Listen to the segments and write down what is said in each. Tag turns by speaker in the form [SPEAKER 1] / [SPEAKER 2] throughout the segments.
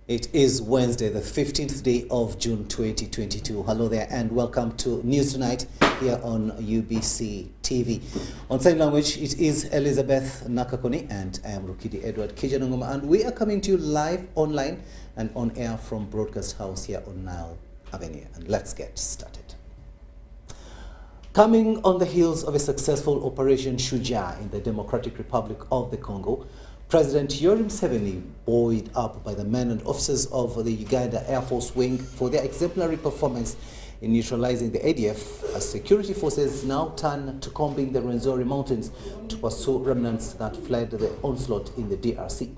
[SPEAKER 1] It is Wednesday, the 15th day of June 2022. Hello there and welcome to News Tonight here on UBC TV. On sign language, it is Elizabeth Nakakoni and I am Rukidi Edward Kiijanangoma, and we are coming to you live online and on air from Broadcast House here on Nile Avenue. And let's get started. Coming on the heels of a successful Operation Shujaa in the Democratic Republic of the Congo, President Museveni, buoyed up by the men and officers of the Uganda Air Force Wing for their exemplary performance in neutralizing the ADF, as security forces now turn to combing the Rwenzori Mountains to pursue remnants that fled the onslaught in the DRC.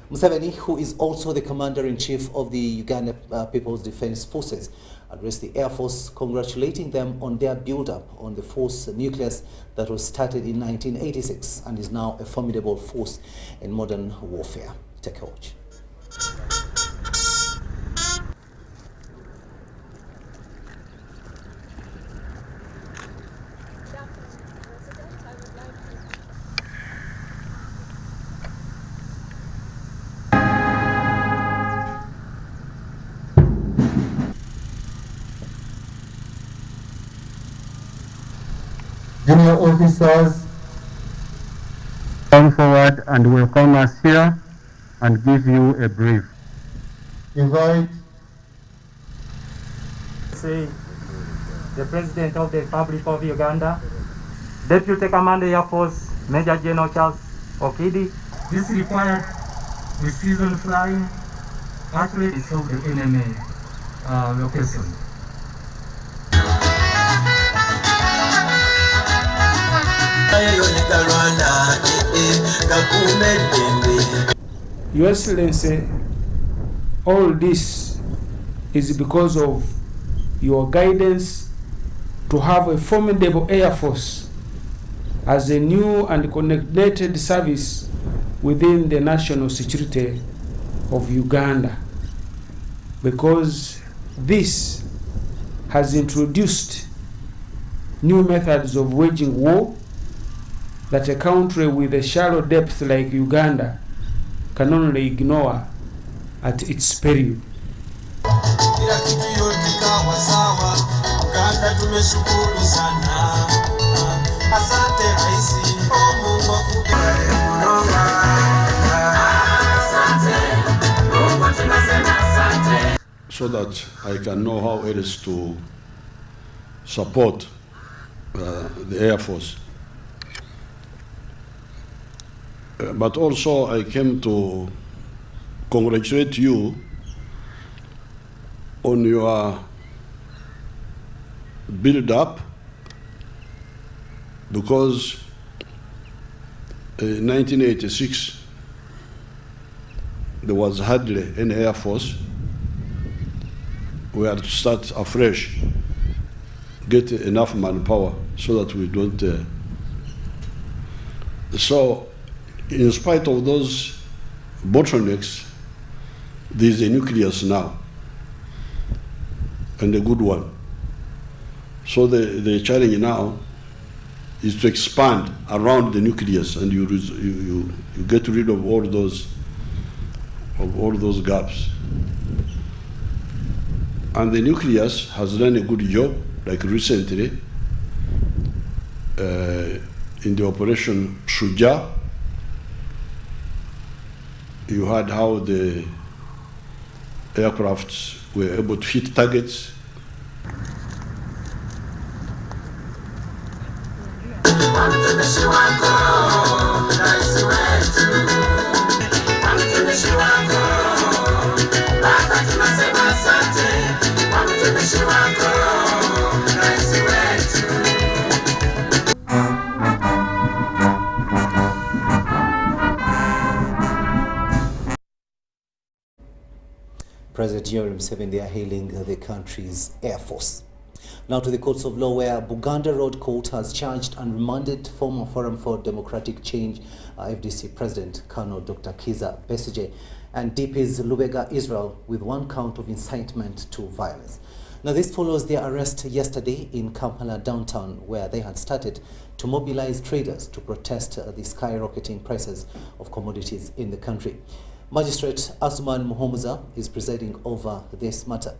[SPEAKER 1] Museveni, who is also the Commander-in-Chief of the Uganda People's Defense Forces, addressed the Air Force, congratulating them on their build-up on the force nucleus that was started in 1986 and is now a formidable force in modern warfare. Take a watch.
[SPEAKER 2] Junior officers, come forward and welcome us here and give you a brief. Invite
[SPEAKER 3] the President of the Republic of Uganda, Deputy Commander Air Force, Major General Charles Rukidi. This required precision flying, accurately of the enemy location.
[SPEAKER 4] Your Excellency, all this is because of your guidance to have a formidable Air Force as a new and connected service within the national security of Uganda, because this has introduced new methods of waging war that a country with a shallow depth like Uganda can only ignore at its peril.
[SPEAKER 5] So that I can know how it is to support the Air Force. But also I came to congratulate you on your build-up, because in 1986 there was hardly any Air Force. We had to start afresh, get enough manpower so that we don't. So in spite of those bottlenecks, there's a nucleus now, and a good one. So the challenge now is to expand around the nucleus, and you get rid of all those gaps. And the nucleus has done a good job, like recently in the Operation Shujaa. You heard how the aircrafts were able to hit targets.
[SPEAKER 1] President Museveni, they are hailing the country's Air Force. Now to the courts of law, where Buganda Road Court has charged and remanded former Forum for Democratic Change FDC President Colonel Dr. Kizza Besigye and DP's Lubega Israel with one count of incitement to violence. Now this follows their arrest yesterday in Kampala downtown, where they had started to mobilize traders to protest the skyrocketing prices of commodities in the country. Magistrate Asuman Muhomuza is presiding over this matter.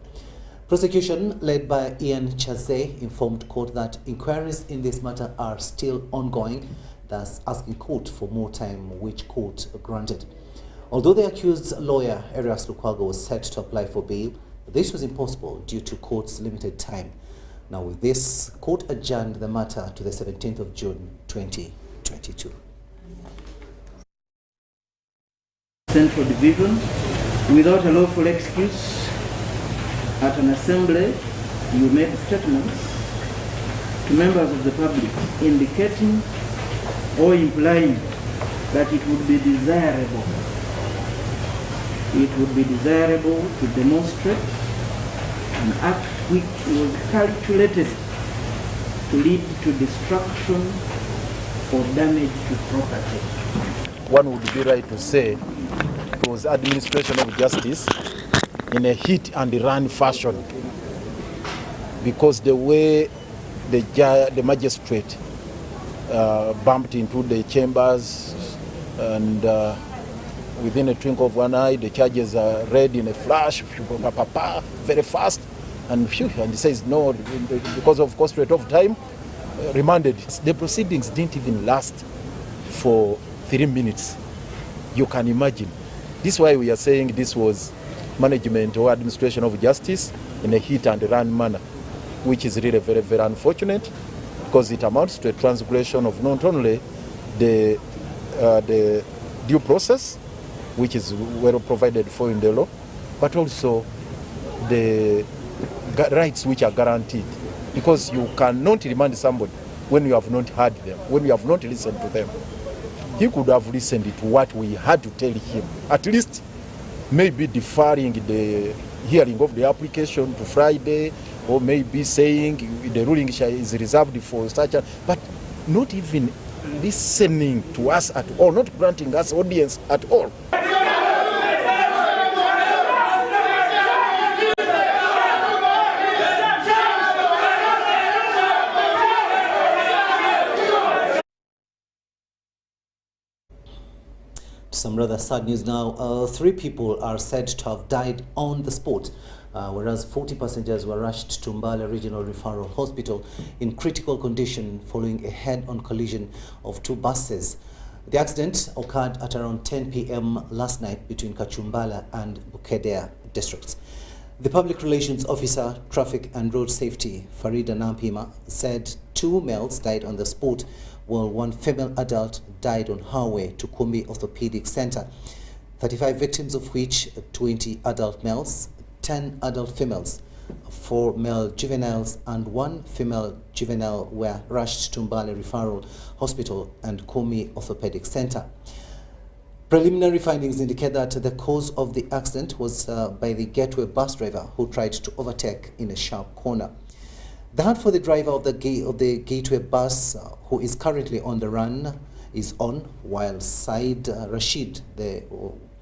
[SPEAKER 1] Prosecution, led by Ian Chaze, informed court that inquiries in this matter are still ongoing, thus asking court for more time, which court granted. Although the accused's lawyer, Erias Lukwago, was set to apply for bail, this was impossible due to court's limited time. Now with this, court adjourned the matter to the 17th of June 2022.
[SPEAKER 6] Central Division, without a lawful excuse, at an assembly, you make statements to members of the public indicating or implying that it would be desirable to demonstrate an act which was calculated to lead to destruction or damage to property.
[SPEAKER 7] One would be right to say it was administration of justice in a hit and run fashion, because the way the magistrate bumped into the chambers and within a twinkle of one eye, the charges are read in a flash, very fast, and he says no, because of constraint of time, remanded. The proceedings didn't even last for 3 minutes. You can imagine. This is why we are saying this was management or administration of justice in a hit and run manner, which is really very, very unfortunate, because it amounts to a transgression of not only the due process, which is well provided for in the law, but also the rights which are guaranteed. Because you cannot remand somebody when you have not heard them, when you have not listened to them. He could have listened to what we had to tell him, at least maybe deferring the hearing of the application to Friday, or maybe saying the ruling is reserved for such a, but not even listening to us at all, not granting us audience at all.
[SPEAKER 1] Some rather sad news now. 3 people are said to have died on the spot, whereas 40 passengers were rushed to Mbale Regional Referral Hospital in critical condition following a head-on collision of 2 buses. The accident occurred at around 10 p.m. last night between Kachumbala and Bukedea districts. The Public Relations Officer, Traffic and Road Safety, Farida Nampima, said 2 males died on the spot, while 1 female adult died on her way to Kumbi Orthopedic Center. 35 victims, of which 20 adult males, 10 adult females, 4 male juveniles and 1 female juvenile were rushed to Mbale Referral Hospital and Kumbi Orthopedic Center. Preliminary findings indicate that the cause of the accident was by the Gateway bus driver who tried to overtake in a sharp corner. The hunt for the driver of the Gateway bus, who is currently on the run, is on, while Said Rashid, the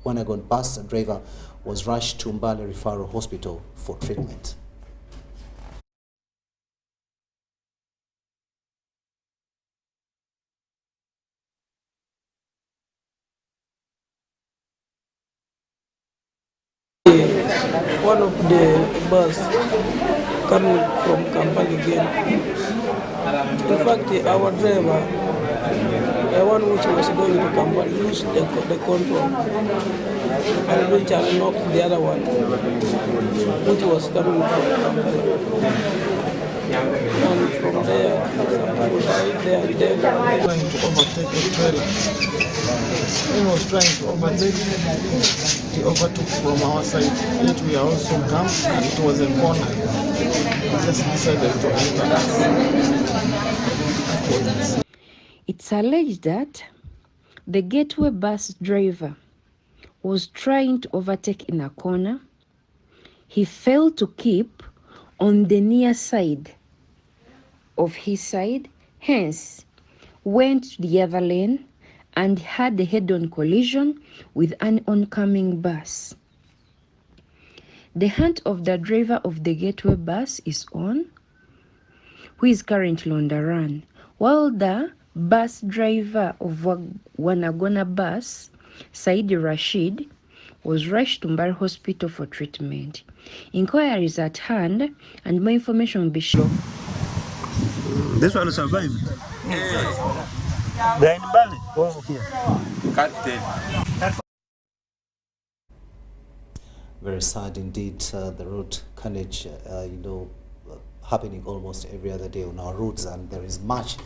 [SPEAKER 1] Wanagon bus driver, was rushed to Mbale Referral Hospital for treatment.
[SPEAKER 8] One of the bus coming from Kampala again. In fact, our driver, the one which was going to Kampala, used the control and eventually knocked the other one, which was coming from Kampala. And from there, some people died there and then trying to overtake a trailer. He was trying to overtake, he overtook from our side, yet we are also come, and it was a corner. We just decided to enter us.
[SPEAKER 9] It's alleged that the Gateway bus driver was trying to overtake in a corner. He failed to keep on the near side of his side, hence went to the other lane and had a head-on collision with an oncoming bus. The hunt of the driver of the Gateway bus is on, who is currently on the run, while the bus driver of Wanagona bus, Said Rashid, was rushed to Mbari Hospital for treatment. Inquiries at hand and more information will be shown.
[SPEAKER 10] This one survived. They're in Bali. Oh, here. Can't tell.
[SPEAKER 1] Very sad indeed, the road carnage, happening almost every other day on our roads, and there is much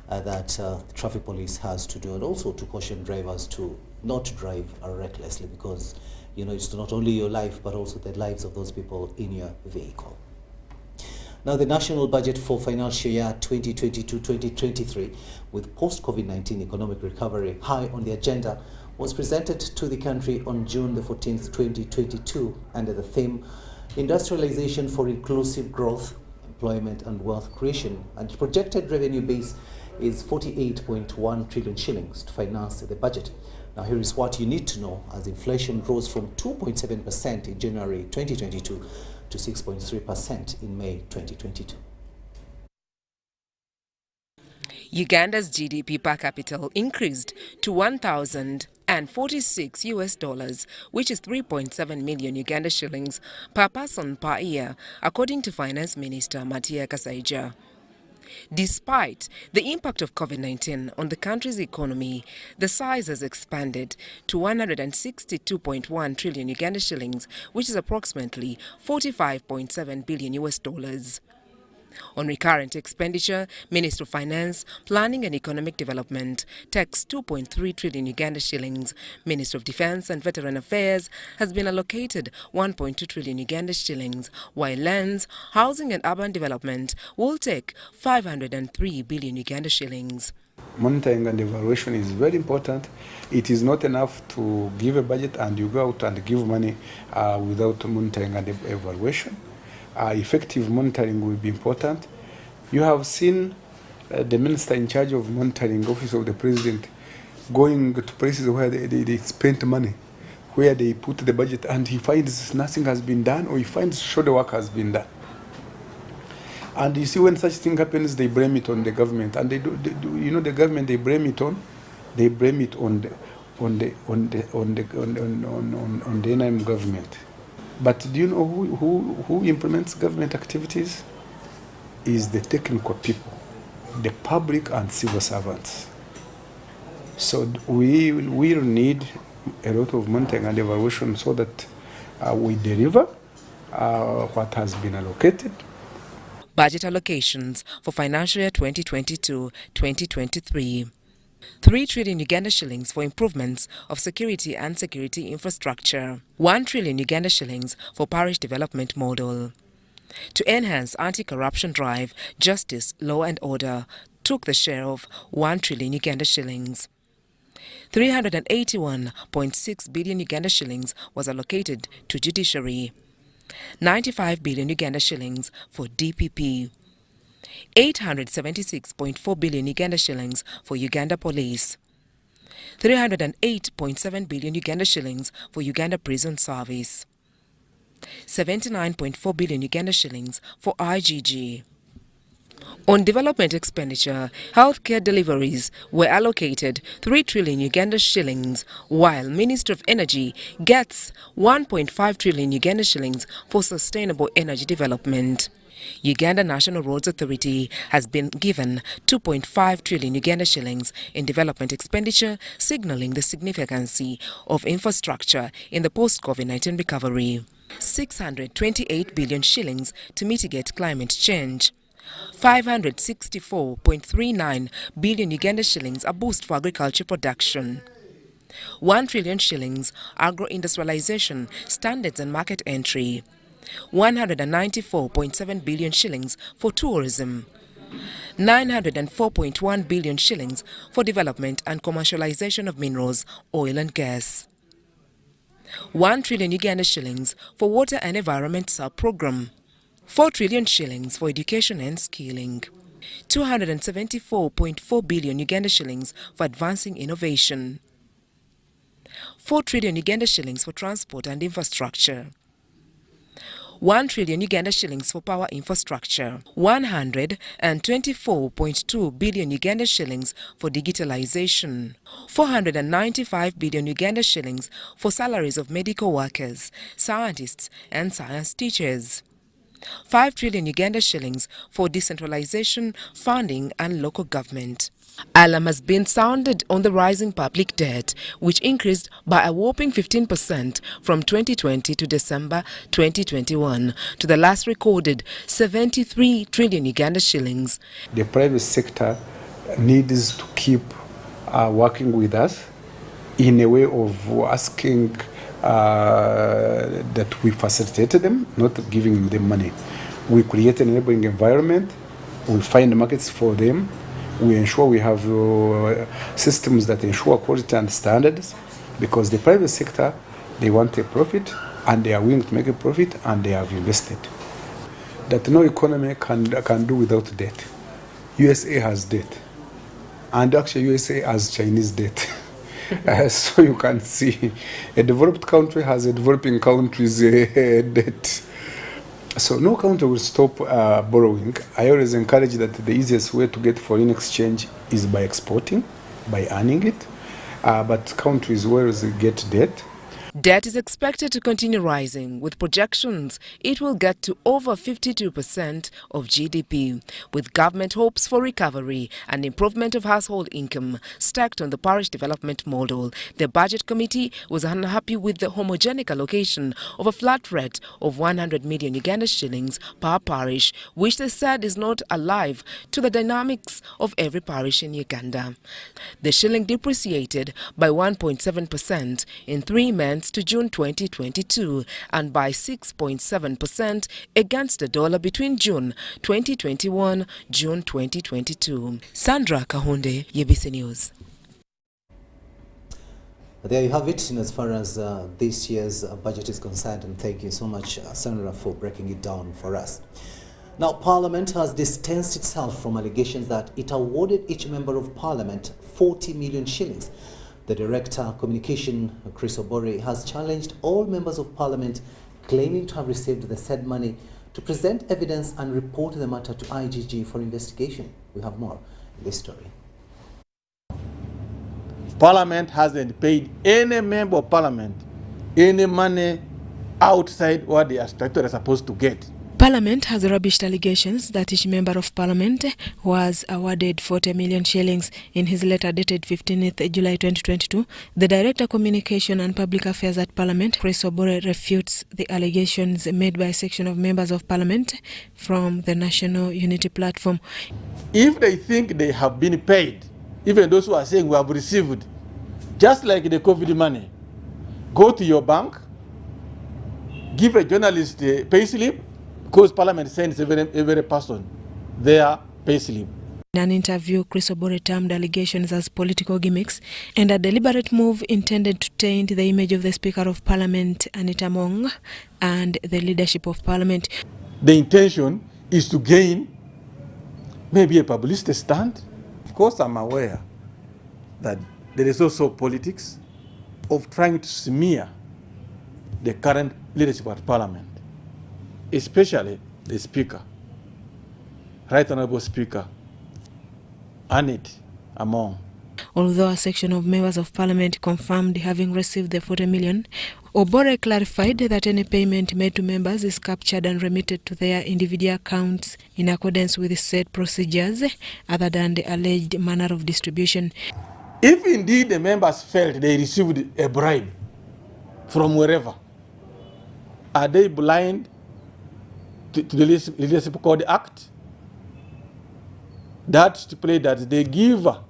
[SPEAKER 1] that the traffic police has to do, and also to caution drivers to not drive recklessly, because it's not only your life but also the lives of those people in your vehicle. Now, the national budget for financial year 2022-2023, with post-COVID-19 economic recovery high on the agenda, was presented to the country on June the 14th, 2022, under the theme Industrialization for Inclusive Growth, Employment and Wealth Creation, and the projected revenue base is 48.1 trillion shillings to finance the budget. Now, here is what you need to know, as inflation rose from 2.7% in January 2022 to 6.3% in May 2022.
[SPEAKER 11] Uganda's GDP per capita increased to $1,046, which is 3.7 million Uganda shillings per person per year, according to Finance Minister Matia Kasaija. Despite the impact of COVID-19 on the country's economy, the size has expanded to 162.1 trillion Uganda shillings, which is approximately $45.7 billion. On recurrent expenditure, Minister of Finance, Planning and Economic Development takes 2.3 trillion Uganda shillings. Minister of Defence and Veteran Affairs has been allocated 1.2 trillion Uganda shillings, while Lands, Housing and Urban Development will take 503 billion Uganda shillings.
[SPEAKER 12] Monitoring and evaluation is very important. It is not enough to give a budget and you go out and give money without monitoring and evaluation. Effective monitoring will be important. You have seen the minister in charge of monitoring, Office of the President, going to places where they spent money, where they put the budget, and he finds nothing has been done, or he finds shoulder work has been done. And you see, when such thing happens, they blame it on the government, and they do the government they blame it on the NIM government. But do you know who implements government activities? Is the technical people, the public and civil servants. So we will need a lot of monitoring and evaluation so that we deliver what has been allocated.
[SPEAKER 11] Budget allocations for financial year 2022-2023. 3 trillion Uganda shillings for improvements of security and security infrastructure. 1 trillion Uganda shillings for parish development model. To enhance anti-corruption drive, justice, law and order took the share of 1 trillion Uganda shillings. 381.6 billion Uganda shillings was allocated to judiciary. 95 billion Uganda shillings for DPP. 876.4 billion Uganda shillings for Uganda Police. 308.7 billion Uganda shillings for Uganda Prison Service. 79.4 billion Uganda shillings for IGG. On development expenditure, healthcare deliveries were allocated 3 trillion Uganda shillings, while Ministry of Energy gets 1.5 trillion Uganda shillings for sustainable energy development. Uganda National Roads Authority has been given 2.5 trillion Uganda shillings in development expenditure, signaling the significance of infrastructure in the post-COVID-19 recovery. 628 billion shillings to mitigate climate change. 564.39 billion Uganda shillings a boost for agriculture production. 1 trillion shillings agro-industrialization standards and market entry. 194.7 billion shillings for tourism. 904.1 billion shillings for development and commercialization of minerals, oil and gas. 1 trillion Uganda shillings for water and environment sub-program. 4 trillion shillings for education and skilling. 274.4 billion Uganda shillings for advancing innovation. 4 trillion Uganda shillings for transport and infrastructure. 1 trillion Uganda shillings for power infrastructure, 124.2 billion Uganda shillings for digitalization, 495 billion Uganda shillings for salaries of medical workers, scientists and science teachers, 5 trillion Uganda shillings for decentralization, funding and local government. Alarm has been sounded on the rising public debt, which increased by a whopping 15% from 2020 to December 2021 to the last recorded 73 trillion Uganda shillings.
[SPEAKER 12] The private sector needs to keep working with us in a way of asking that we facilitate them, not giving them money. We create an enabling environment, we find markets for them, we ensure we have systems that ensure quality and standards, because the private sector, they want a profit and they are willing to make a profit and they have invested. That no economy can do without debt. USA has debt, and actually USA has Chinese debt. So you can see a developed country has a developing country's debt. So no country will stop borrowing. I always encourage that the easiest way to get foreign exchange is by exporting, by earning it. But countries where they get debt.
[SPEAKER 11] Debt is expected to continue rising, with projections it will get to over 52% of GDP, with government hopes for recovery and improvement of household income stacked on the parish development model. The budget committee was unhappy with the homogenic allocation of a flat rate of 100 million Uganda shillings per parish, which they said is not alive to the dynamics of every parish in Uganda. The shilling depreciated by 1.7% in 3 months to June 2022 and by 6.7% against the dollar between June 2021 June 2022. Sandra Kahunde, UBC News.
[SPEAKER 1] There you have it as far as this year's budget is concerned, and thank you so much, Sandra, for breaking it down for us. Now, Parliament has distanced itself from allegations that it awarded each member of Parliament 40 million shillings. The Director Communication, Chris Obore, has challenged all members of Parliament claiming to have received the said money to present evidence and report the matter to IGG for investigation. We have more in this story.
[SPEAKER 10] Parliament hasn't paid any member of Parliament any money outside what they are statutorily supposed to get.
[SPEAKER 13] Parliament has rubbished allegations that each member of Parliament was awarded 40 million shillings. In his letter dated 15th July 2022, the Director Communication and Public Affairs at Parliament, Chris Obore, refutes the allegations made by a section of members of Parliament from the National Unity Platform.
[SPEAKER 10] If they think they have been paid, even those who are saying we have received, just like the COVID money, go to your bank, give a journalist a pay slip, because Parliament sends every person their payslip.
[SPEAKER 13] In an interview, Chris Obore termed allegations as political gimmicks and a deliberate move intended to taint the image of the Speaker of Parliament, Anita Among, and the leadership of Parliament.
[SPEAKER 10] The intention is to gain maybe a publicity stand. Of course, I'm aware that there is also politics of trying to smear the current leadership of Parliament, especially the Speaker, Right Honourable Speaker, Anita Among.
[SPEAKER 13] Although a section of members of Parliament confirmed having received the 40 million, Obore clarified that any payment made to members is captured and remitted to their individual accounts in accordance with said procedures, other than the alleged manner of distribution.
[SPEAKER 10] If indeed the members felt they received a bribe from wherever, are they blind to the leadership code act that stipulates that the giver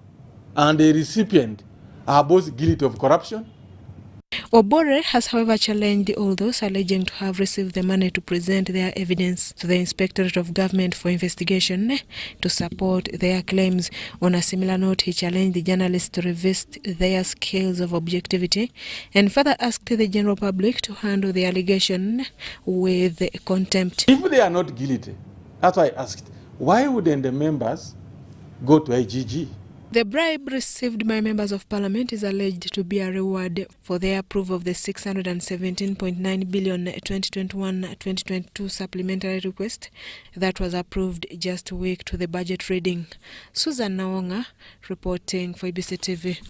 [SPEAKER 10] and the recipient are both guilty of corruption?
[SPEAKER 13] Obore has, however, challenged all those alleging to have received the money to present their evidence to the Inspectorate of Government for investigation to support their claims. On a similar note, he challenged the journalists to revist their scales of objectivity and further asked the general public to handle the allegation with contempt.
[SPEAKER 10] If they are not guilty, that's why I asked, why wouldn't the members go to IGG
[SPEAKER 13] The bribe received by members of parliament is alleged to be a reward for their approval of the 617.9 billion 2021-2022 supplementary request that was approved just a week to the budget reading. Susan Nawonga reporting for UBC TV.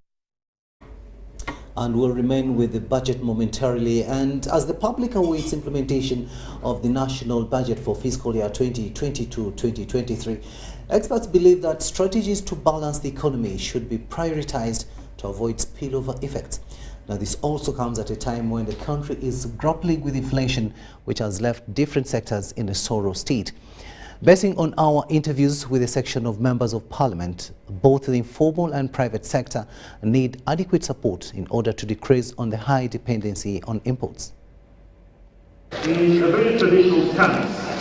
[SPEAKER 1] And we'll remain with the budget momentarily. And as the public awaits implementation of the national budget for fiscal year 2022-2023, experts believe that strategies to balance the economy should be prioritized to avoid spillover effects. Now, this also comes at a time when the country is grappling with inflation, which has left different sectors in a sorrow state. Basing on our interviews with a section of members of parliament, both the informal and private sector need adequate support in order to decrease on the high dependency on imports.
[SPEAKER 14] In a very traditional stance,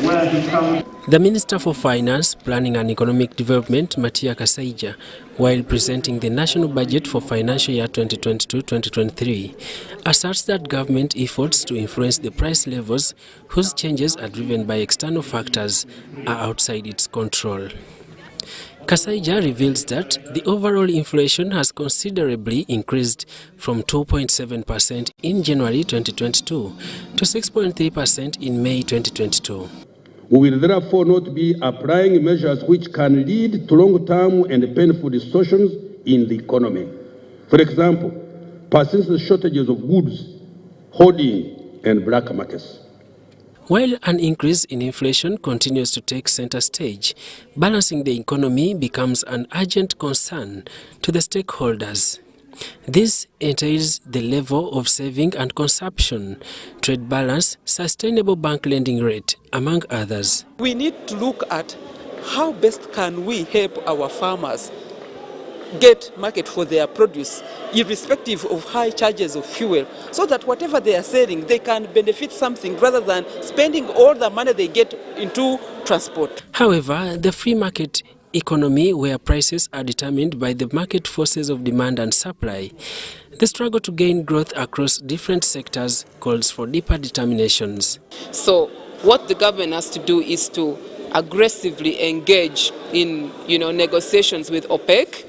[SPEAKER 14] where he comes.
[SPEAKER 15] The Minister for Finance, Planning and Economic Development, Matiya Kasaija, while presenting the national budget for financial year 2022-2023, asserts that government efforts to influence the price levels, whose changes are driven by external factors, are outside its control. Kasaija reveals that the overall inflation has considerably increased from 2.7% in January 2022 to 6.3% in May 2022.
[SPEAKER 16] We will therefore not be applying measures which can lead to long-term and painful distortions in the economy. For example, persistent shortages of goods, hoarding, and black markets.
[SPEAKER 15] While an increase in inflation continues to take center stage, balancing the economy becomes an urgent concern to the stakeholders. This entails the level of saving and consumption, trade balance, sustainable bank lending rate, among others.
[SPEAKER 17] We need to look at how best can we help our farmers get market for their produce, irrespective of high charges of fuel, so that whatever they are selling, they can benefit something rather than spending all the money they get into transport.
[SPEAKER 15] However, the free market economy, where prices are determined by the market forces of demand and supply, the struggle to gain growth across different sectors calls for deeper determinations.
[SPEAKER 18] So what the government has to do is to aggressively engage in negotiations with OPEC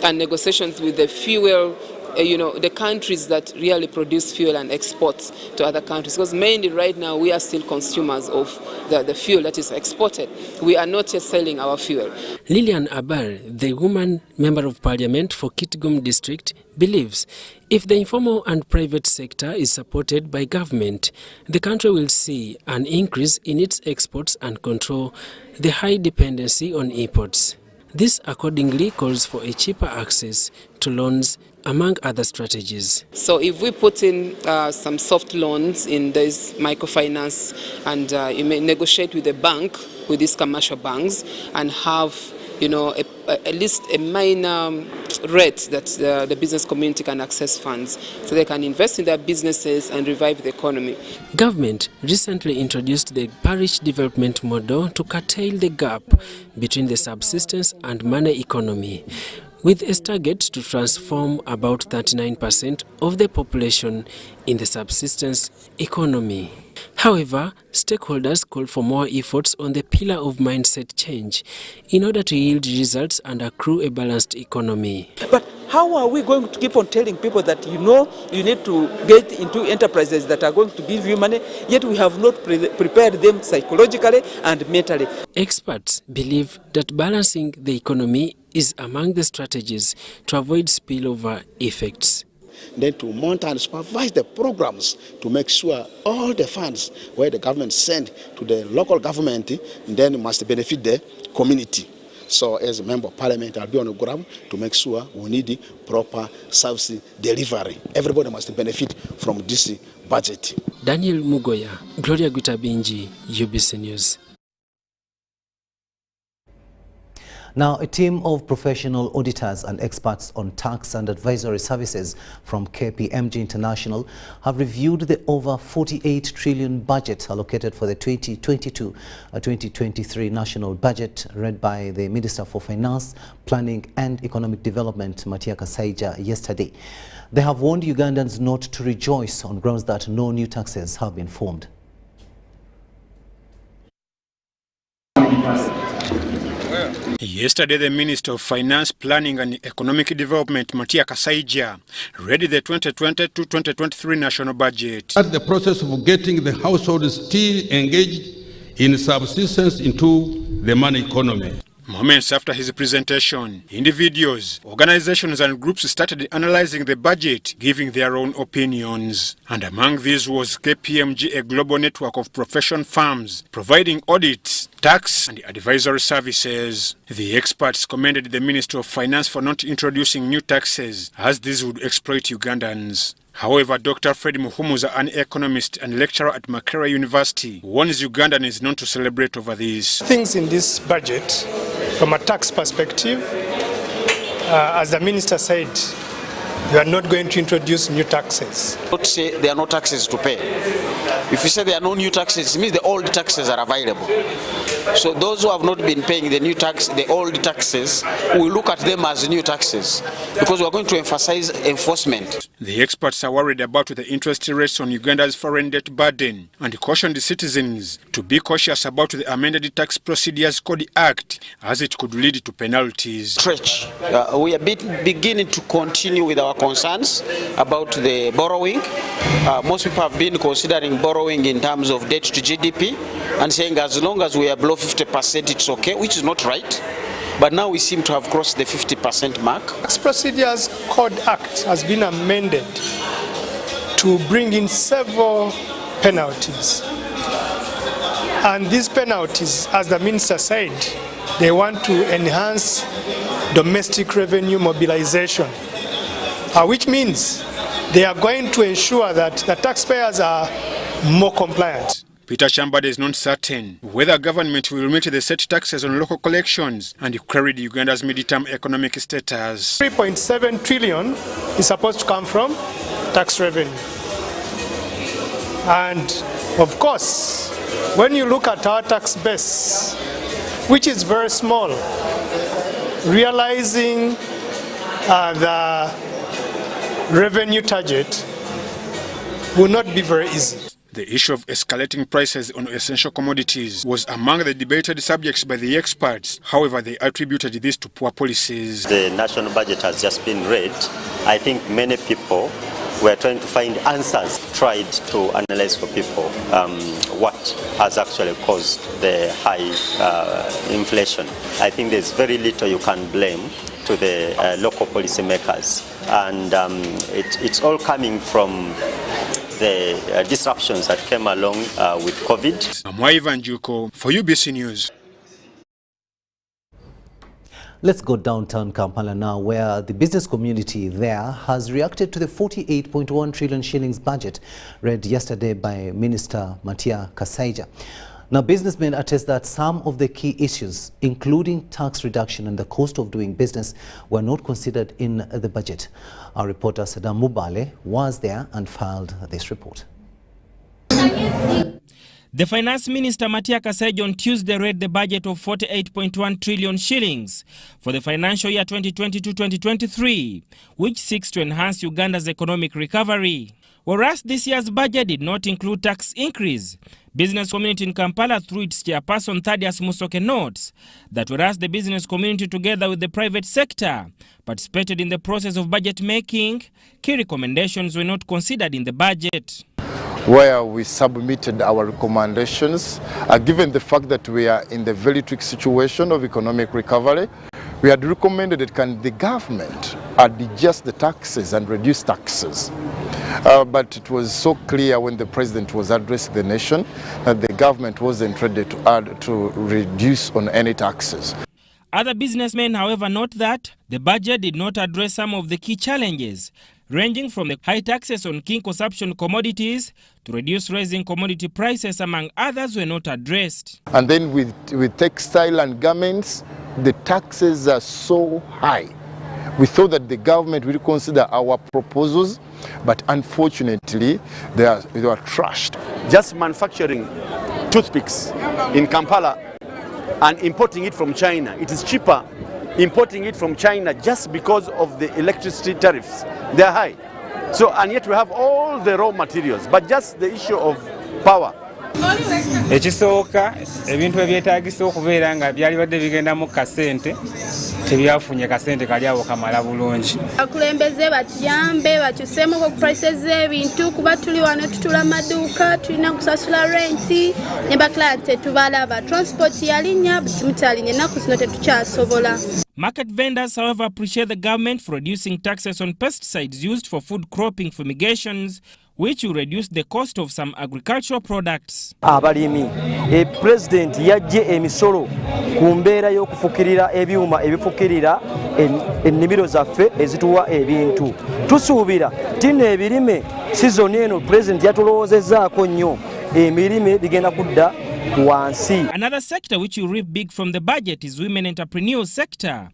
[SPEAKER 18] and negotiations with the fuel, the countries that really produce fuel and exports to other countries. Because mainly right now we are still consumers of the fuel that is exported. We are not yet selling our fuel.
[SPEAKER 15] Lilian Abar, the woman member of parliament for Kitgum district, believes if the informal and private sector is supported by government, the country will see an increase in its exports and control the high dependency on imports. This accordingly calls for a cheaper access to loans, among other strategies.
[SPEAKER 18] So if we put in some soft loans in this microfinance and you may negotiate with the bank, with these commercial banks, and have at least a minor rate that the business community can access funds so they can invest in their businesses and revive the economy.
[SPEAKER 15] Government recently introduced the Parish development model to curtail the gap between the subsistence and money economy, with a target to transform about 39% of the population in the subsistence economy. However, stakeholders call for more efforts on the pillar of mindset change in order to yield results and accrue a balanced economy.
[SPEAKER 17] But how are we going to keep on telling people that you need to get into enterprises that are going to give you money, yet we have not prepared them psychologically and mentally?
[SPEAKER 15] Experts believe that balancing the economy is among the strategies to avoid spillover effects.
[SPEAKER 19] Then to monitor and supervise the programs to make sure all the funds where the government send to the local government then must benefit the community. So as a member of parliament, I'll be on the ground to make sure we need proper service delivery. Everybody must benefit from this budget.
[SPEAKER 15] Daniel Mugoya, Gloria Gutabinji, UBC News.
[SPEAKER 1] Now, a team of professional auditors and experts on tax and advisory services from KPMG International have reviewed the over 48 trillion budget allocated for the 2022-2023 national budget read by the Minister for Finance, Planning and Economic Development, Matiya Kasaija, yesterday. They have warned Ugandans not to rejoice on grounds that no new taxes have been formed.
[SPEAKER 20] Yesterday, the Minister of Finance, Planning and Economic Development, Matia Kasaija, read the 2020-2023 national budget.
[SPEAKER 16] At the process of getting the households still engaged in subsistence into the money economy.
[SPEAKER 20] Moments after his presentation, individuals, organizations and groups started analyzing the budget, giving their own opinions. And among these was KPMG, a global network of professional firms providing audits, tax and advisory services. The experts commended the Ministry of Finance for not introducing new taxes, as these would exploit Ugandans. However, Dr. Fred Muhumuza, an economist and lecturer at Makerere University, warns Ugandans not to celebrate over this.
[SPEAKER 21] Things in this budget, from a tax perspective, as the minister said, you are not going to introduce new taxes.
[SPEAKER 22] Not say there are no taxes to pay. If you say there are no new taxes, it means the old taxes are available. So those who have not been paying the new tax, the old taxes, we look at them as new taxes because we are going to emphasize enforcement.
[SPEAKER 20] The experts are worried about the interest rates on Uganda's foreign debt burden and cautioned the citizens to be cautious about the amended Tax Procedures Code Act, as it could lead to penalties.
[SPEAKER 22] We are beginning to continue with our concerns about the borrowing. Most people have been considering borrowing in terms of debt to GDP and saying as long as we are below 50% it's okay, which is not right. But now we seem to have crossed the 50% mark.
[SPEAKER 21] Tax Procedures Code Act has been amended to bring in several penalties. And these penalties, as the minister said, they want to enhance domestic revenue mobilization, which means they are going to ensure that the taxpayers are more compliant.
[SPEAKER 20] Peter Chambade is not certain whether government will meet the set taxes on local collections and queried Uganda's mid-term economic status.
[SPEAKER 21] 3.7 trillion is supposed to come from tax revenue. And of course, when you look at our tax base, which is very small, realizing the revenue target will not be very easy.
[SPEAKER 20] The issue of escalating prices on essential commodities was among the debated subjects by the experts. However, they attributed this to poor policies.
[SPEAKER 23] The national budget has just been read. I think many people were trying to find answers, tried to analyze for people what has actually caused the high inflation. I think there's very little you can blame to the local policymakers. And it's all coming from the disruptions that came along with COVID.
[SPEAKER 20] I'm Ivan Juko for UBC News.
[SPEAKER 1] Let's go downtown Kampala now, where the business community there has reacted to the 48.1 trillion shillings budget read yesterday by Minister Matia Kasaija. Now, businessmen attest that some of the key issues, including tax reduction and the cost of doing business, were not considered in the budget. Our reporter Saddam Mubale was there and filed this report.
[SPEAKER 24] The Finance Minister Matia Kasaija on Tuesday read the budget of 48.1 trillion shillings for the financial year 2022-2023, which seeks to enhance Uganda's economic recovery. Whereas this year's budget did not include tax increase, business community in Kampala, through its chairperson Thaddeus Musoke, notes that whereas the business community together with the private sector participated in the process of budget making, key recommendations were not considered in the budget.
[SPEAKER 7] Where we submitted our recommendations, given the fact that we are in the very tricky situation of economic recovery, we had recommended that the government adjust the taxes and reduce taxes. But it was so clear when the president was addressing the nation that the government wasn't ready to reduce on any taxes.
[SPEAKER 24] Other businessmen, however, note that the budget did not address some of the key challenges, ranging from the high taxes on key consumption commodities to reduce rising commodity prices, among others, were not addressed.
[SPEAKER 7] And then with textile and garments, the taxes are so high. We thought that the government will consider our proposals, but unfortunately, they were trashed.
[SPEAKER 25] Just manufacturing toothpicks in Kampala and importing it from China, it is cheaper importing it from China just because of the electricity tariffs. They are high. So, and yet we have all the raw materials, but just the issue of power.
[SPEAKER 2] Ekisooka ebintu ebyetaagisa okubeera nga byali badde bigenda mu kasente tebyafunye kasente kali awo kamala bulungi.
[SPEAKER 3] Akulembeze batuyambe bakyuseemu ku prices z'ebintu kuba tuli wano tutula maduuka tulina kusasula renti ne baklante tubalaba transport yalinnya mutalinnya ennaku zino tetukyasobola.
[SPEAKER 24] Market vendors, however, appreciate the government for reducing taxes on pesticides used for food cropping fumigations, which will reduce the cost of some agricultural products.
[SPEAKER 4] Abalimi, President yajje emisolo ku mbeera y'okufukirira ebyuma ebifukirira ennimiro zaffe ezituwa ebintu. Tusuubira tino ebirime season eno President yatulowoozezaako nnyo emirime bigenda kudda wansi.
[SPEAKER 24] Another sector which will reap big from the budget is women entrepreneurs sector,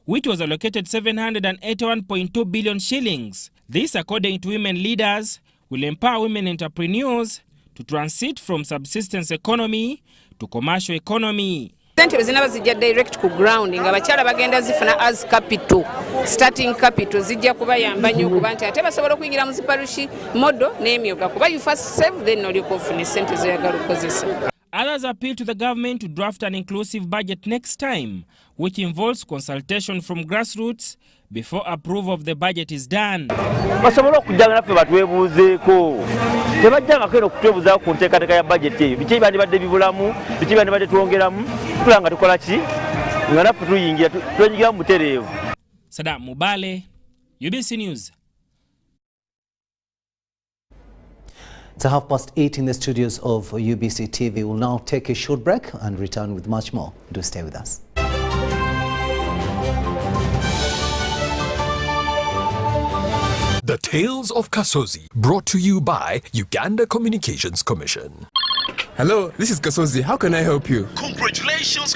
[SPEAKER 24] which was allocated 781.2 billion shillings. This, according to women leaders, will empower women entrepreneurs to transit from subsistence economy to commercial economy.
[SPEAKER 5] Sente zina bazijja direct ku ground nga bakyala bagenda zifuna as capital, starting capital zijja kubayamba nnyo kuba nti ate basobola okuyingira mu ziparishi modo n'emyoga kuba you first save then olyoka ofuna sente zoyagala okukozesa.
[SPEAKER 24] Others appeal to the government to draft an inclusive budget next time, which involves consultation from grassroots before approval of the budget is done.
[SPEAKER 4] Basobola okujjanga naffe batwebuuzeeko. Tebajjangako eno okutubuuzaako ku nteekateeka ya budget eyo. Biki bandibadde bibulamu, biki bandibadde twongeramu, tulanga tukola ki? Nga naffe tuyingira mu butereevu.
[SPEAKER 24] Saddam Mubale, UBC News.
[SPEAKER 1] It's 8:30 in the studios of UBC TV. We'll now take a short break and return with much more. Do stay with us.
[SPEAKER 6] The Tales of Kasozi, brought to you by Uganda Communications Commission.
[SPEAKER 26] Hello, this is Kasozi. How can I help you?
[SPEAKER 27] Congratulations.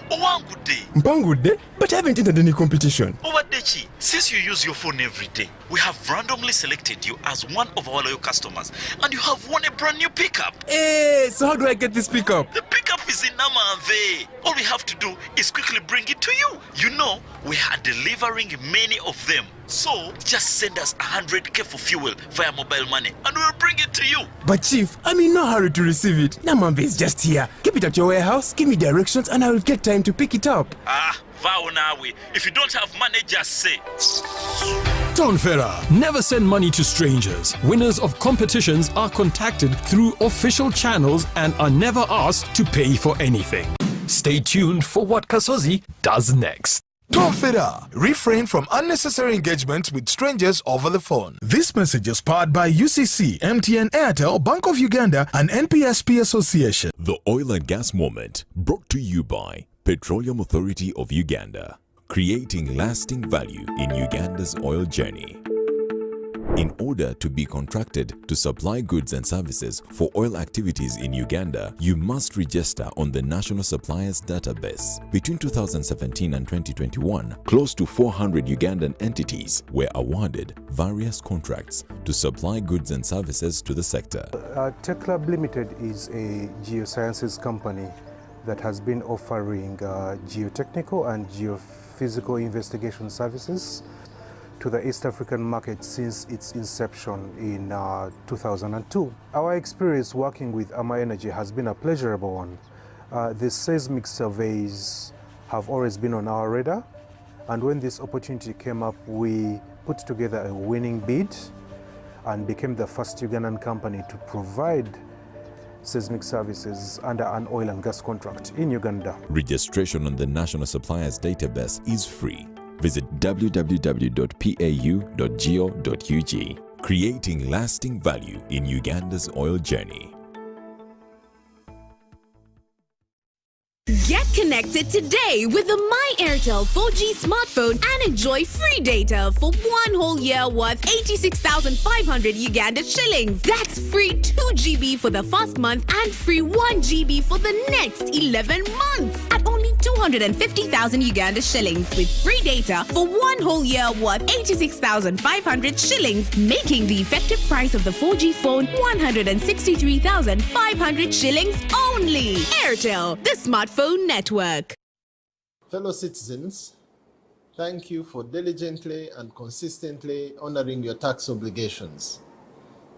[SPEAKER 27] Oh, good day.
[SPEAKER 26] Mpangudde? But I haven't entered any competition.
[SPEAKER 27] Owadechi, since you use your phone every day, we have randomly selected you as one of our loyal customers, and you have won a brand new pickup.
[SPEAKER 26] Hey, so how do I get this pickup?
[SPEAKER 27] The pickup is in Namave. All we have to do is quickly bring it to you. You know, we are delivering many of them. So, just send us 100k for fuel via mobile money and we'll bring it to you.
[SPEAKER 26] But Chief, I'm in no hurry to receive it. Namambe is just here. Keep it at your warehouse, give me directions and I will get time to pick it up.
[SPEAKER 27] Vow nawe. If you don't have money, just say.
[SPEAKER 6] Tonfera, never send money to strangers. Winners of competitions are contacted through official channels and are never asked to pay for anything. Stay tuned for what Kasozi does next.
[SPEAKER 28] Tonfera, refrain from unnecessary engagements with strangers over the phone. This message is powered by UCC, MTN, Airtel, Bank of Uganda, and NPSP Association.
[SPEAKER 29] The Oil and Gas Moment, brought to you by Petroleum Authority of Uganda, creating lasting value in Uganda's oil journey. In order to be contracted to supply goods and services for oil activities in Uganda, you must register on the National Suppliers Database. Between 2017 and 2021, close to 400 Ugandan entities were awarded various contracts to supply goods and services to the sector.
[SPEAKER 30] Tech Lab Limited is a geosciences company that has been offering geotechnical and geophysical investigation services to the East African market since its inception in 2002. Our experience working with Ama Energy has been a pleasurable one. The seismic surveys have always been on our radar, and when this opportunity came up, we put together a winning bid and became the first Ugandan company to provide seismic services under an oil and gas contract in Uganda.
[SPEAKER 29] Registration on the National Suppliers Database is free. Visit www.pau.go.ug, creating lasting value in Uganda's oil journey.
[SPEAKER 31] Get connected today with the My Airtel 4G smartphone and enjoy free data for 1 whole year worth 86,500 Uganda shillings. That's free 2 GB for the first month and free 1 GB for the next 11 months at only 250,000 Uganda shillings with free data for 1 whole year worth 86,500 shillings, making the effective price of the 4G phone 163,500 shillings only. Airtel, the smartphone network.
[SPEAKER 32] Fellow citizens, thank you for diligently and consistently honoring your tax obligations.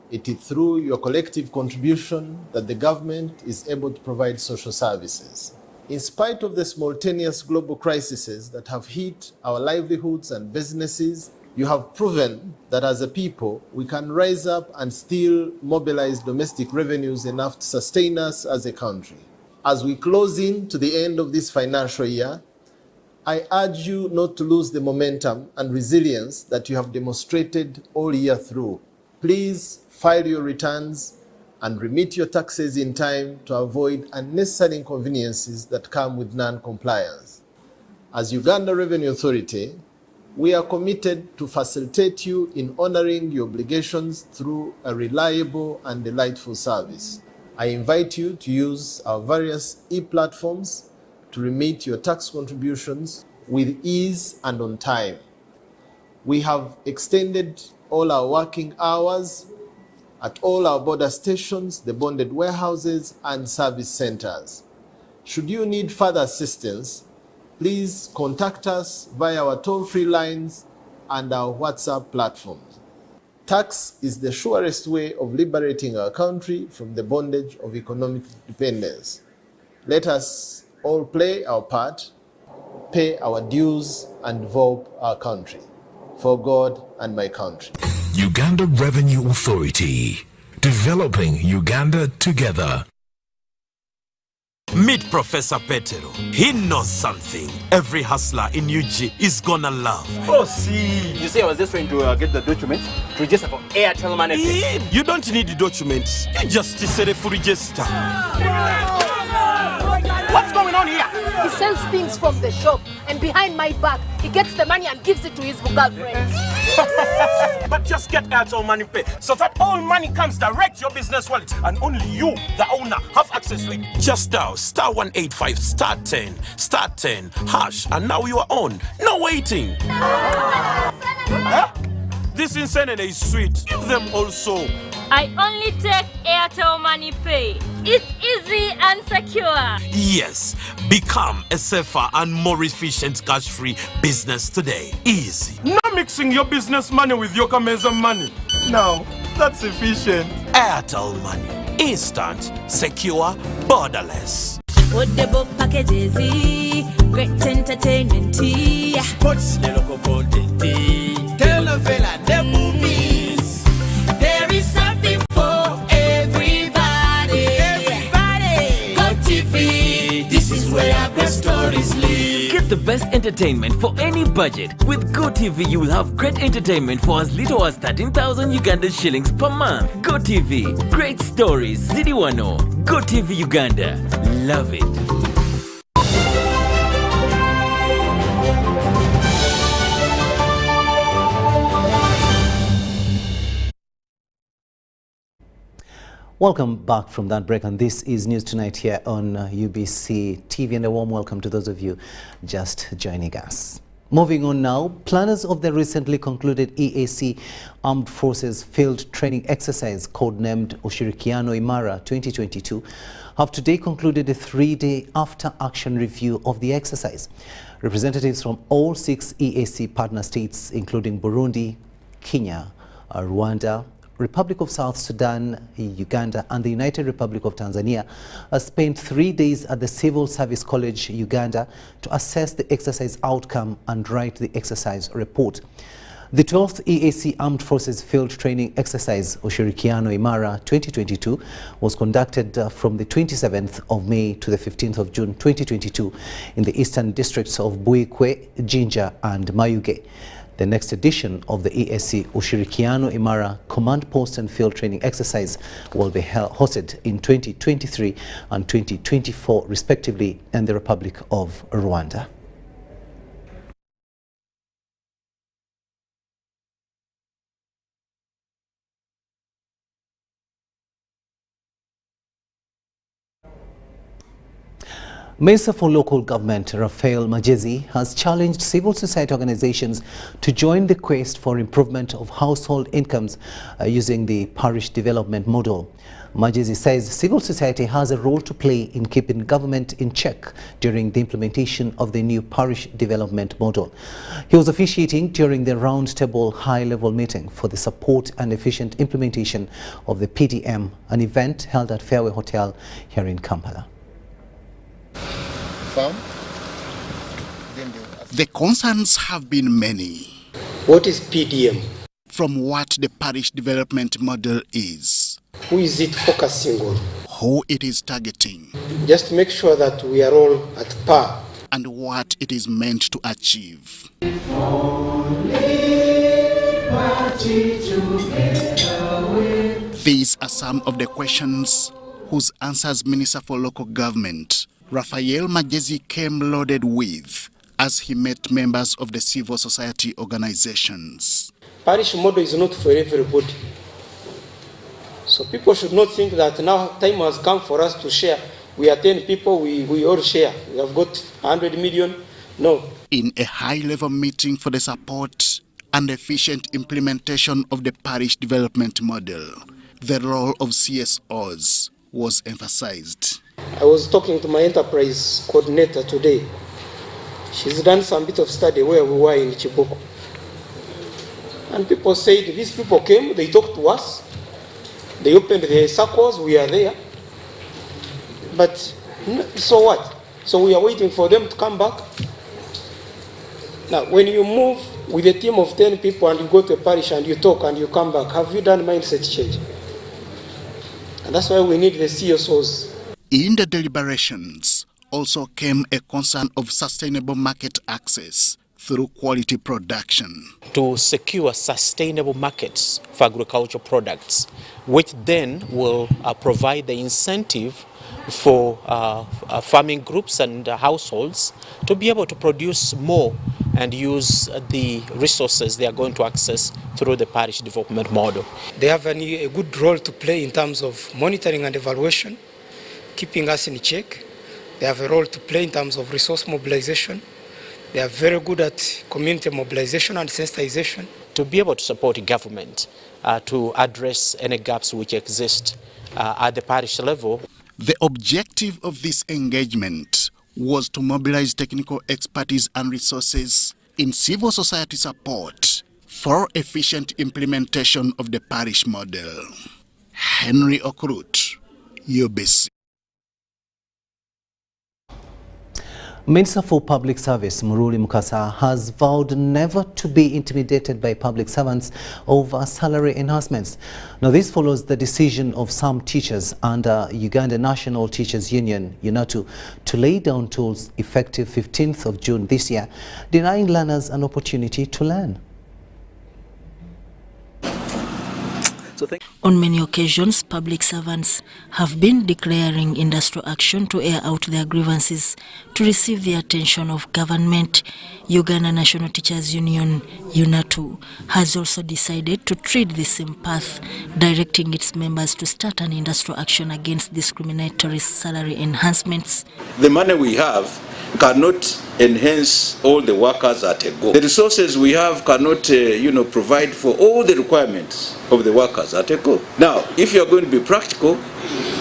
[SPEAKER 32] It is through your collective contribution that the government is able to provide social services. In spite of the simultaneous global crises that have hit our livelihoods and businesses, you have proven that as a people, we can rise up and still mobilize domestic revenues enough to sustain us as a country. As we close in to the end of this financial year, I urge you not to lose the momentum and resilience that you have demonstrated all year through. Please file your returns and remit your taxes in time to avoid unnecessary inconveniences that come with non-compliance. As Uganda Revenue Authority, we are committed to facilitate you in honoring your obligations through a reliable and delightful service. I invite you to use our various e-platforms to remit your tax contributions with ease and on time. We have extended all our working hours at all our border stations, the bonded warehouses, and service centers. Should you need further assistance, please contact us via our toll-free lines and our WhatsApp platforms. Tax is the surest way of liberating our country from the bondage of economic dependence. Let us all play our part, pay our dues, and develop our country. For God and my country.
[SPEAKER 28] Uganda Revenue Authority, developing Uganda together.
[SPEAKER 8] Meet Professor Petero. He knows something every hustler in UG is gonna love.
[SPEAKER 9] Oh, see. You say I was just trying to get the documents to register for Airtel Money Pay.
[SPEAKER 8] You don't need the documents. You just set for register.
[SPEAKER 9] What's going on here?
[SPEAKER 10] He sells things from the shop, and behind my back, he gets the money and gives it to his girlfriends.
[SPEAKER 9] But just get Airtel Money Pay so that all money comes direct to your business wallet, and only you, the owner, have access to it.
[SPEAKER 8] Just dial *185 *10 hash, and now you are on. No waiting. Huh? This insanity is sweet. Give them also.
[SPEAKER 11] I only take Airtel Money Pay. It's easy and secure.
[SPEAKER 8] Yes, become a safer and more efficient cash-free business today. Easy.
[SPEAKER 9] Not mixing your business money with your Kameza money. No, that's efficient.
[SPEAKER 8] Airtel Money. Instant, secure, borderless.
[SPEAKER 31] Football packages, great entertainment,
[SPEAKER 9] sports, the local content, telenovela, the movies.
[SPEAKER 31] There is something for everybody.
[SPEAKER 9] Go TV, this is where the stories live.
[SPEAKER 12] Get the best entertainment for any budget. With GoTV, you will have great entertainment for as little as 13,000 Uganda shillings per month. GoTV, great stories, Zidiwano. GoTV Uganda, love it.
[SPEAKER 1] Welcome back from that break, and this is News Tonight here on UBC TV, and a warm welcome to those of you just joining us. Moving on now, planners of the recently concluded EAC Armed Forces Field Training Exercise, codenamed Ushirikiano Imara 2022, have today concluded a 3-day after-action review of the exercise. Representatives from all 6 EAC partner states, including Burundi, Kenya, Rwanda, Republic of South Sudan, Uganda, and the United Republic of Tanzania spent 3 days at the Civil Service College, Uganda, to assess the exercise outcome and write the exercise report. The 12th EAC Armed Forces Field Training Exercise, Ushirikiano Imara 2022, was conducted from the 27th of May to the 15th of June 2022 in the eastern districts of Buikwe, Jinja, and Mayuge. The next edition of the EAC Ushirikiano Imara Command Post and Field Training Exercise will be hosted in 2023 and 2024 respectively in the Republic of Rwanda. Minister for Local Government Raphael Majezi has challenged civil society organizations to join the quest for improvement of household incomes using the parish development model. Majezi says civil society has a role to play in keeping government in check during the implementation of the new parish development model. He was officiating during the roundtable high-level meeting for the support and efficient implementation of the PDM, an event held at Fairway Hotel here in Kampala.
[SPEAKER 7] The concerns have been many.
[SPEAKER 13] What is PDM?
[SPEAKER 7] From what the parish development model is.
[SPEAKER 13] Who is it focusing on?
[SPEAKER 7] Who it is targeting.
[SPEAKER 13] Just make sure that we are all at par.
[SPEAKER 7] And what it is meant to achieve. These are some of the questions whose answers Minister for Local Government, Raphael Majezi, came loaded with as he met members of the civil society organizations.
[SPEAKER 13] Parish model is not for everybody. So people should not think that now time has come for us to share. We are 10 people, we all share. We have got 100 million. No.
[SPEAKER 7] In a high-level meeting for the support and efficient implementation of the parish development model, the role of CSOs was emphasized.
[SPEAKER 13] I was talking to my enterprise coordinator today. She's done some bit of study where we were in Chiboko. And people said, these people came, they talked to us, they opened their circles, we are there. But so what? So we are waiting for them to come back. Now, when you move with a team of 10 people and you go to a parish and you talk and you come back, have you done mindset change? And that's why we need the CSOs.
[SPEAKER 7] In the deliberations also came a concern of sustainable market access through quality production.
[SPEAKER 14] To secure sustainable markets for agricultural products, which then will provide the incentive for farming groups and households to be able to produce more and use the resources they are going to access through the parish development model.
[SPEAKER 13] They have a good role to play in terms of monitoring and evaluation, keeping us in check. They have a role to play in terms of resource mobilization. They are very good at community mobilization and sensitization.
[SPEAKER 14] To be able to support government to address any gaps which exist at the parish level.
[SPEAKER 7] The objective of this engagement was to mobilize technical expertise and resources in civil society support for efficient implementation of the parish model. Henry Okrut, UBC.
[SPEAKER 1] Minister for Public Service Muruli Mukasa has vowed never to be intimidated by public servants over salary enhancements. Now this follows the decision of some teachers under Uganda National Teachers Union, UNATU, to lay down tools effective 15th of June this year, denying learners an opportunity to learn.
[SPEAKER 15] On many occasions, public servants have been declaring industrial action to air out their grievances to receive the attention of government. Uganda National Teachers Union, UNATU, has also decided to tread the same path, directing its members to start an industrial action against discriminatory salary enhancements.
[SPEAKER 16] The money we have cannot enhance all the workers at a go. The resources we have cannot, provide for all the requirements of the workers at a go. Now, if you are going to be practical,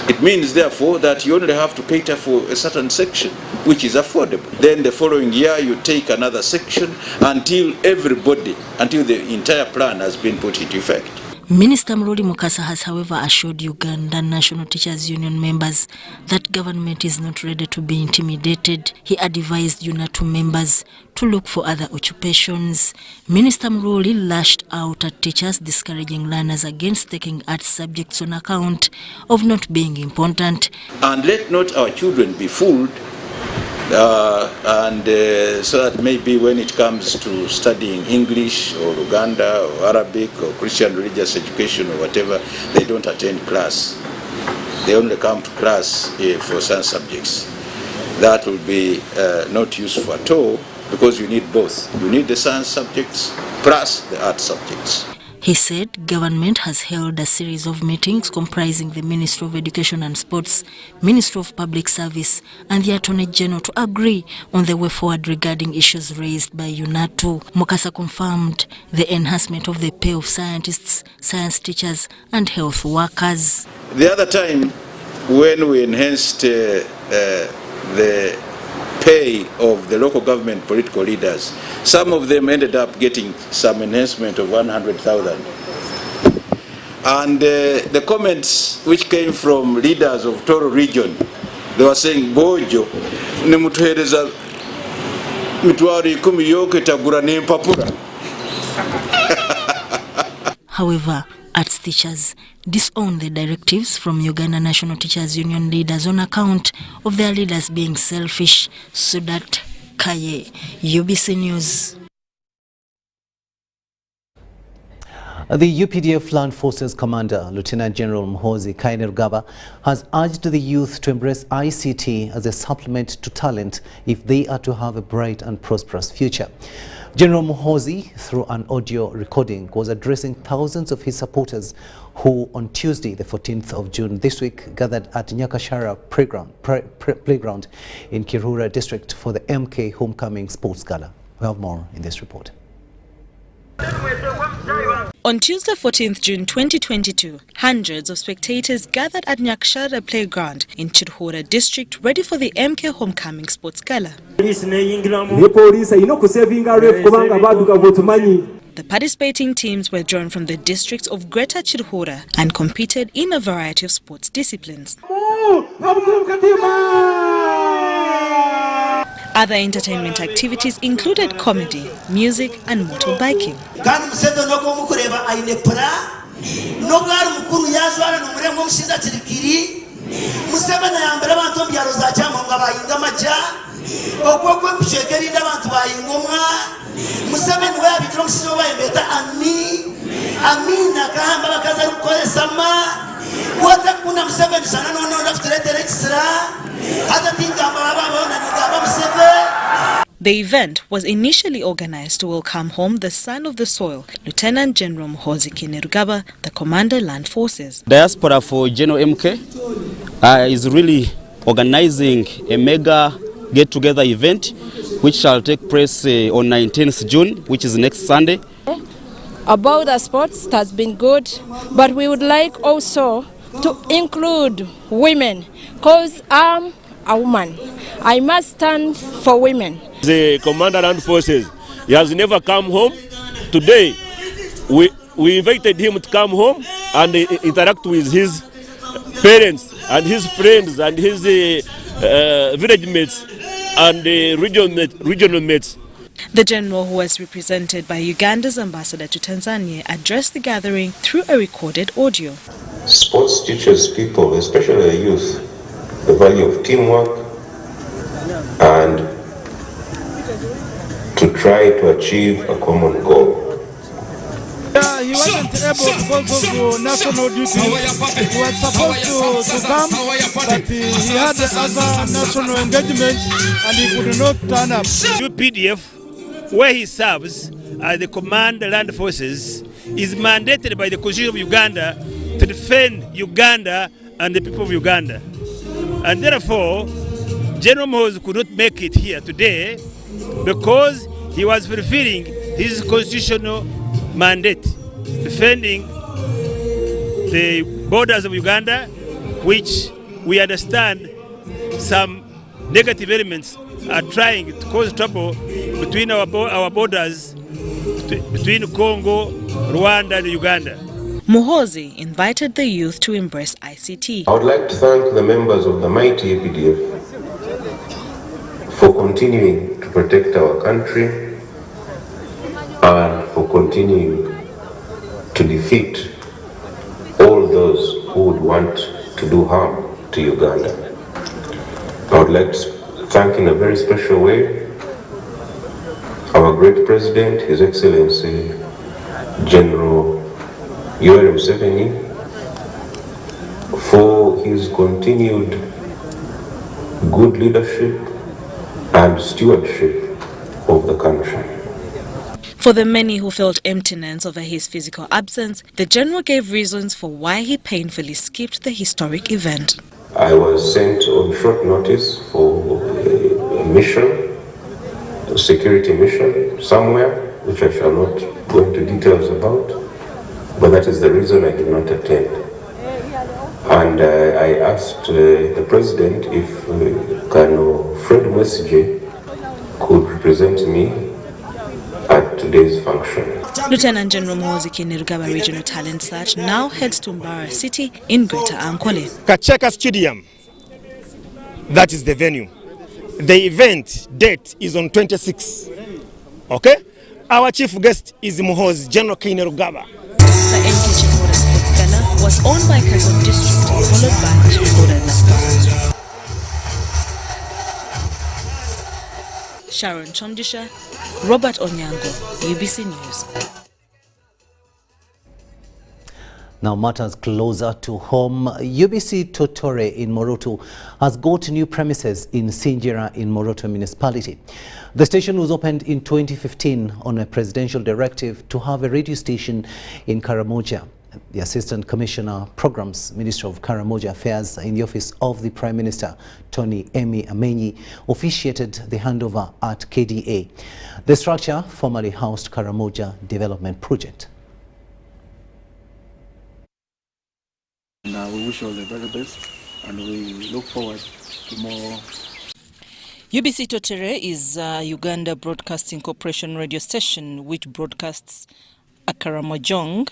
[SPEAKER 16] it means, therefore, that you only have to cater for a certain section, which is affordable. Then the following year, you take another section until the entire plan has been put into effect.
[SPEAKER 15] Minister Muruli Mukasa has, however, assured Uganda National Teachers Union members that government is not ready to be intimidated. He advised UNATU members to look for other occupations. Minister Muruli lashed out at teachers discouraging learners against taking arts subjects on account of not being important.
[SPEAKER 16] And let not our children be fooled, so that maybe when it comes to studying English or Uganda or Arabic or Christian religious education or whatever, they don't attend class. They only come to class for science subjects. That will be not useful at all, because you need both. You need the science subjects plus the art subjects.
[SPEAKER 15] He said government has held a series of meetings comprising the Ministry of Education and Sports, Ministry of Public Service and the Attorney General to agree on the way forward regarding issues raised by UNATU. Mukasa confirmed the enhancement of the pay of scientists, science teachers and health workers.
[SPEAKER 16] The other time when we enhanced the pay of the local government political leaders, some of them ended up getting some enhancement of 100,000. And the comments which came from leaders of Toro region, they were saying, Bojo, nemutuhereza mitwari 10 yoke tagura nempapura.
[SPEAKER 15] However, arts teachers disown the directives from Uganda National Teachers Union leaders on account of their leaders being selfish. Sudat Kaye, UBC News.
[SPEAKER 1] The UPDF Land Forces Commander, Lieutenant General Muhoozi Kainerugaba, has urged the youth to embrace ICT as a supplement to talent if they are to have a bright and prosperous future. General Muhoozi, through an audio recording, was addressing thousands of his supporters who on Tuesday, the 14th of June this week, gathered at Nyakashara Playground in Kirura District for the MK Homecoming Sports Gala. We have more in this report.
[SPEAKER 2] On Tuesday, 14th June 2022, hundreds of spectators gathered at Nyakashara Playground in Chirhura District ready for the MK Homecoming Sports Gala. The participating teams were drawn from the districts of Greater Chirhura and competed in a variety of sports disciplines. Other entertainment activities included comedy, music and motorbiking. The event was initially organized to welcome home the son of the soil, Lieutenant General Muhoozi Kainerugaba, the Commander Land Forces.
[SPEAKER 3] Diaspora for General MK is really organizing a mega get-together event which shall take place on 19th June, which is next Sunday.
[SPEAKER 4] About the sports, it has been good, but we would like also to include women, because I'm a woman. I must stand for women.
[SPEAKER 5] The Commander Land Forces, he has never come home. Today, we invited him to come home and interact with his parents and his friends and his village mates and regional mates.
[SPEAKER 2] The general, who was represented by Uganda's ambassador to Tanzania, addressed the gathering through a recorded audio.
[SPEAKER 17] Sports teaches people, especially the youth, the value of teamwork and to try to achieve a common goal.
[SPEAKER 18] He wasn't able because of national duty. He was supposed to come, but he had other national engagement and he could not turn up.
[SPEAKER 5] UPDF, where he serves as the Commander Land Forces, is mandated by the Constitution of Uganda to defend Uganda and the people of Uganda. And therefore, General Muhoozi could not make it here today because he was fulfilling his constitutional mandate, defending the borders of Uganda, which we understand some negative elements are trying to cause trouble between our borders, between Congo, Rwanda and Uganda.
[SPEAKER 2] Muhoozi invited the youth to embrace ICT.
[SPEAKER 17] I would like to thank the members of the mighty UPDF for continuing to protect our country and for continuing to defeat all those who would want to do harm to Uganda. I would like to thank in a very special way our great President, His Excellency General Museveni, for his continued good leadership and stewardship of the country.
[SPEAKER 2] For the many who felt emptiness over his physical absence, the general gave reasons for why he painfully skipped the historic event.
[SPEAKER 17] I was sent on short notice for a mission, a security mission somewhere, which I shall not go into details about, but that is the reason I did not attend. And I asked the president if Colonel Fred Besigye could represent me at today's function.
[SPEAKER 2] Lieutenant General Muhoozi Kainerugaba Regional Talent Search now heads to Mbarara City in Greater Ankole.
[SPEAKER 5] Kacheka Stadium, that is the venue. The event date is on 26. Okay? Our chief guest is Muhoozi General Kainerugaba.
[SPEAKER 2] The NK Chirhura Sports Gala was owned by Kazon District, followed by Chirhura Sports. Sharon Chomdisha, Robert Onyango, UBC News.
[SPEAKER 1] Now matters closer to home. UBC Totore in Moroto has got new premises in Sinjira in Moroto municipality. The station was opened in 2015 on a presidential directive to have a radio station in Karamoja. The Assistant Commissioner Programs, Minister of Karamoja Affairs in the Office of the Prime Minister, Tony Emi Amenyi, officiated the handover at KDA. The structure formerly housed Karamoja Development Project.
[SPEAKER 6] And we wish all the very best, and we look forward to more.
[SPEAKER 19] UBC Totore is a Uganda Broadcasting Corporation radio station which broadcasts Akaramojong,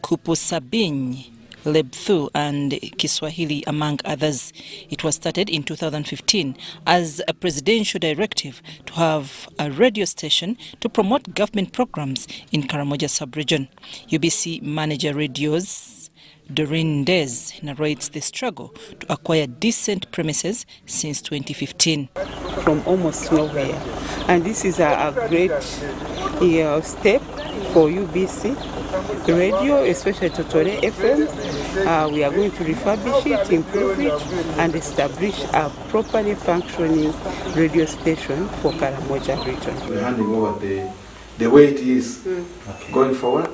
[SPEAKER 19] Kupusabiny, Lebthu and Kiswahili, among others. It was started in 2015 as a presidential directive to have a radio station to promote government programs in Karamoja sub-region. UBC manager radios Doreen Des narrates the struggle to acquire decent premises since 2015.
[SPEAKER 20] From almost nowhere. And this is a great step for UBC radio, especially Totore FM. We are going to refurbish it, improve it, and establish a properly functioning radio station for Karamoja region.
[SPEAKER 6] We're handing over the way it is. Going forward.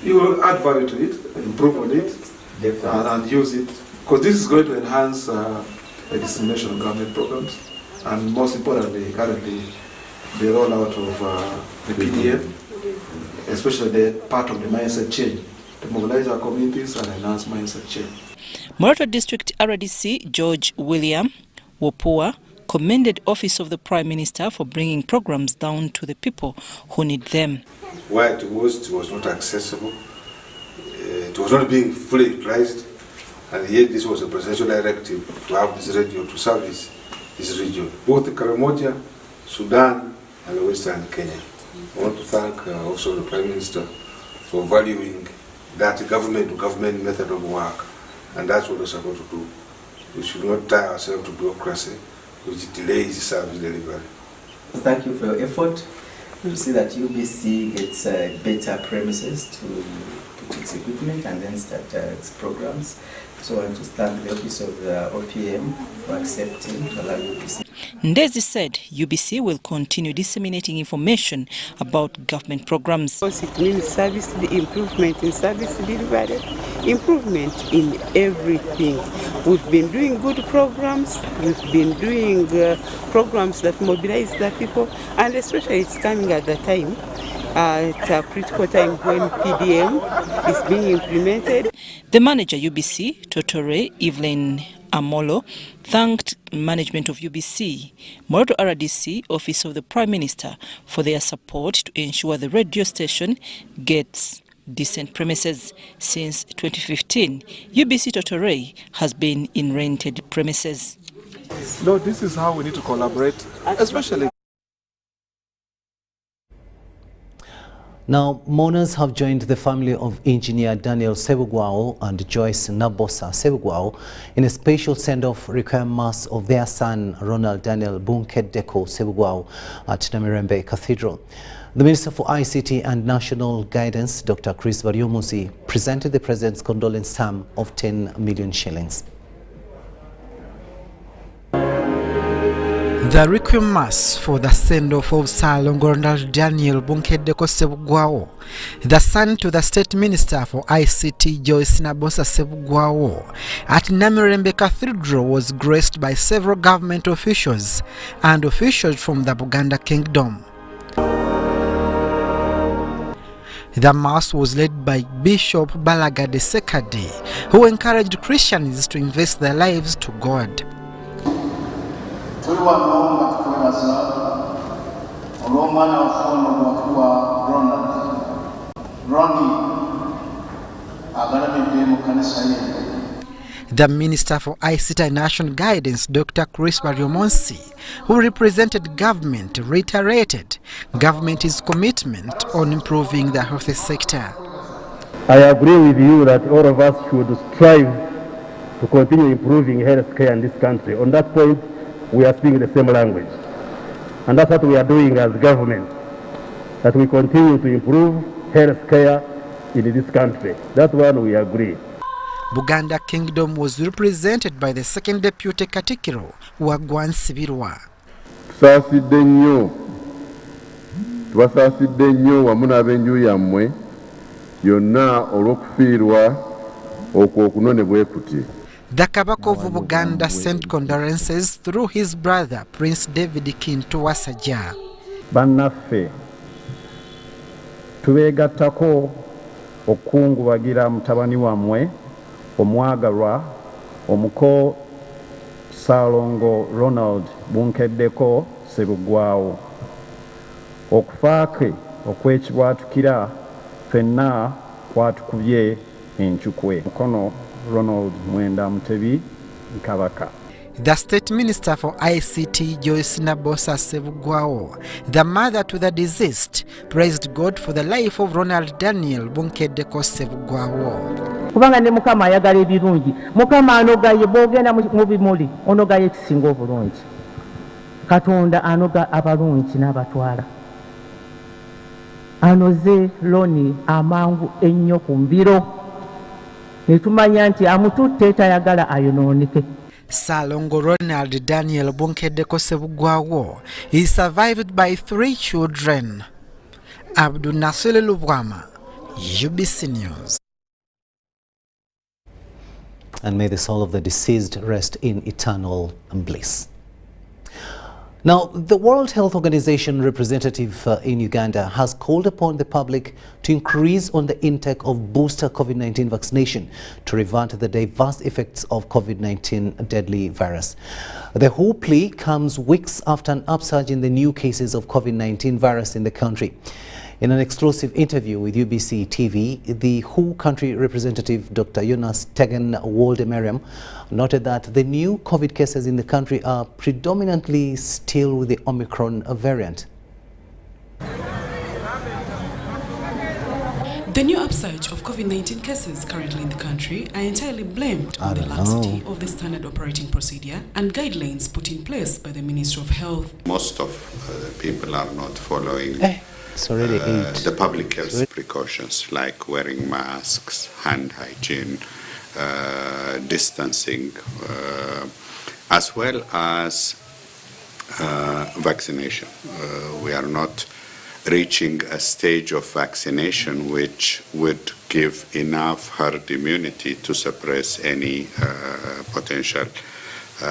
[SPEAKER 6] You will add value to it, improve on it, and use it, because this is going to enhance the dissemination of government programs, and most importantly, currently, the rollout of the PDM, especially the part of the mindset change, to mobilize our communities and enhance mindset change.
[SPEAKER 19] Moroto District RDC George William Wopua commended Office of the Prime Minister for bringing programs down to the people who need them.
[SPEAKER 21] Where it was not accessible, it was not being fully utilized, and yet this was a presidential directive to have this radio to service this region, both Karamoja, Sudan, and Western Kenya. I want to thank also the Prime Minister for valuing that government-to-government method of work, and that's what we're supposed to do. We should not tie ourselves to bureaucracy, which delays service delivery.
[SPEAKER 22] Thank you for your effort to see that UBC gets better premises to put its equipment and then start its programs. So I want to thank the Office of the OPM for accepting to allow UBC.
[SPEAKER 19] Ndezi said UBC will continue disseminating information about government programs.
[SPEAKER 20] It means service improvement in service delivery, improvement in everything. We've been doing good programs, we've been doing programs that mobilize the people, and especially it's coming at the time, at a critical time when PDM is being implemented.
[SPEAKER 19] The manager UBC, Totore Evelyn Amolo, thanked management of UBC, Moroto RDC, Office of the Prime Minister, for their support to ensure the radio station gets decent premises. Since 2015, UBC Totore has been in rented premises.
[SPEAKER 6] No, this is how we need to collaborate, especially.
[SPEAKER 1] Now, mourners have joined the family of engineer Daniel Sebugwao and Joyce Nabosa Sebugwao in a special send-off requiem mass of their son, Ronald Daniel Bunkedeko Sebugwao, at Namirembe Cathedral. The Minister for ICT and National Guidance, Dr. Chris Baryomuzi, presented the President's condolence sum of 10 million shillings.
[SPEAKER 8] The Requiem Mass for the send-off of Ssalongo Daniel Bunkeddeko Sebugwawo, the son to the State Minister for ICT Joyce Nabosa Sebugwawo, at Namirembe Cathedral was graced by several government officials and officials from the Buganda Kingdom. The Mass was led by Bishop Balaga de Sekade, who encouraged Christians to invest their lives to God. The Minister for ICT and National Guidance, Dr. Chris Baryomonsi, who represented government, reiterated government's commitment on improving the health sector.
[SPEAKER 10] I agree with you that all of us should strive to continue improving health care in this country. On that point, we are speaking the same language. And that's what we are doing as government, that we continue to improve health care in this country. That one we agree.
[SPEAKER 8] Buganda Kingdom was represented by the second deputy Katikiro, Wagwan Sibirwa.
[SPEAKER 11] Tubasaasidde nnyo wamu n'ab'enju yammwe yonna olw'okufiirwa okwo okunone bwe kuti.
[SPEAKER 8] The Kabaka of Buganda sent condolences through his brother, Prince David Kintu Wasajja.
[SPEAKER 10] Bannaffe, tubeegattako okukungubagira mutabani wammwe omwagalwa omuko Ssalongo Ronald Bunkeddeko Sebugwawo. Okufa kwe okwekibwatukira ffenna kwatukubye enkyukwe. Mukono Ronald Mwenda Mutebi Kabaka.
[SPEAKER 8] The State Minister for ICT, Joyce Nabosa Sebugwawo, the mother to the deceased, praised God for the life of Ronald Daniel Bunkeddeko Sebugwawo.
[SPEAKER 23] Kubanga ne Mukama ayagala ebirungi. Mukama anogaye bw'ogenda mu bimuli onogaye ekisinga obulungi. Katonda anoga abalungi n'abatwala. Anoze Loni amangu ennyo ku mbiro. Netumanya nti amututte tayagala ayonooneke.
[SPEAKER 8] Ssalongo Ronald Daniel Bunkeddeko Sebugwawo is survived by 3 children. Abdul Nasir Lubwama, UBC News.
[SPEAKER 1] And may the soul of the deceased rest in eternal bliss. Now, the World Health Organization representative in Uganda has called upon the public to increase on the intake of booster COVID-19 vaccination to prevent the diverse effects of COVID-19 deadly virus. The whole plea comes weeks after an upsurge in the new cases of COVID-19 virus in the country. In an exclusive interview with UBC TV, the WHO country representative Dr. Jonas Tegen Waldemariam noted that the new COVID cases in the country are predominantly still with the Omicron variant.
[SPEAKER 24] The new upsurge of COVID-19 cases currently in the country are entirely blamed on the laxity of the standard operating procedure and guidelines put in place by the Ministry of Health.
[SPEAKER 25] Most of people are not following
[SPEAKER 1] the
[SPEAKER 25] public health precautions like wearing masks, hand hygiene, distancing, as well as vaccination. We are not reaching a stage of vaccination which would give enough herd immunity to suppress any potential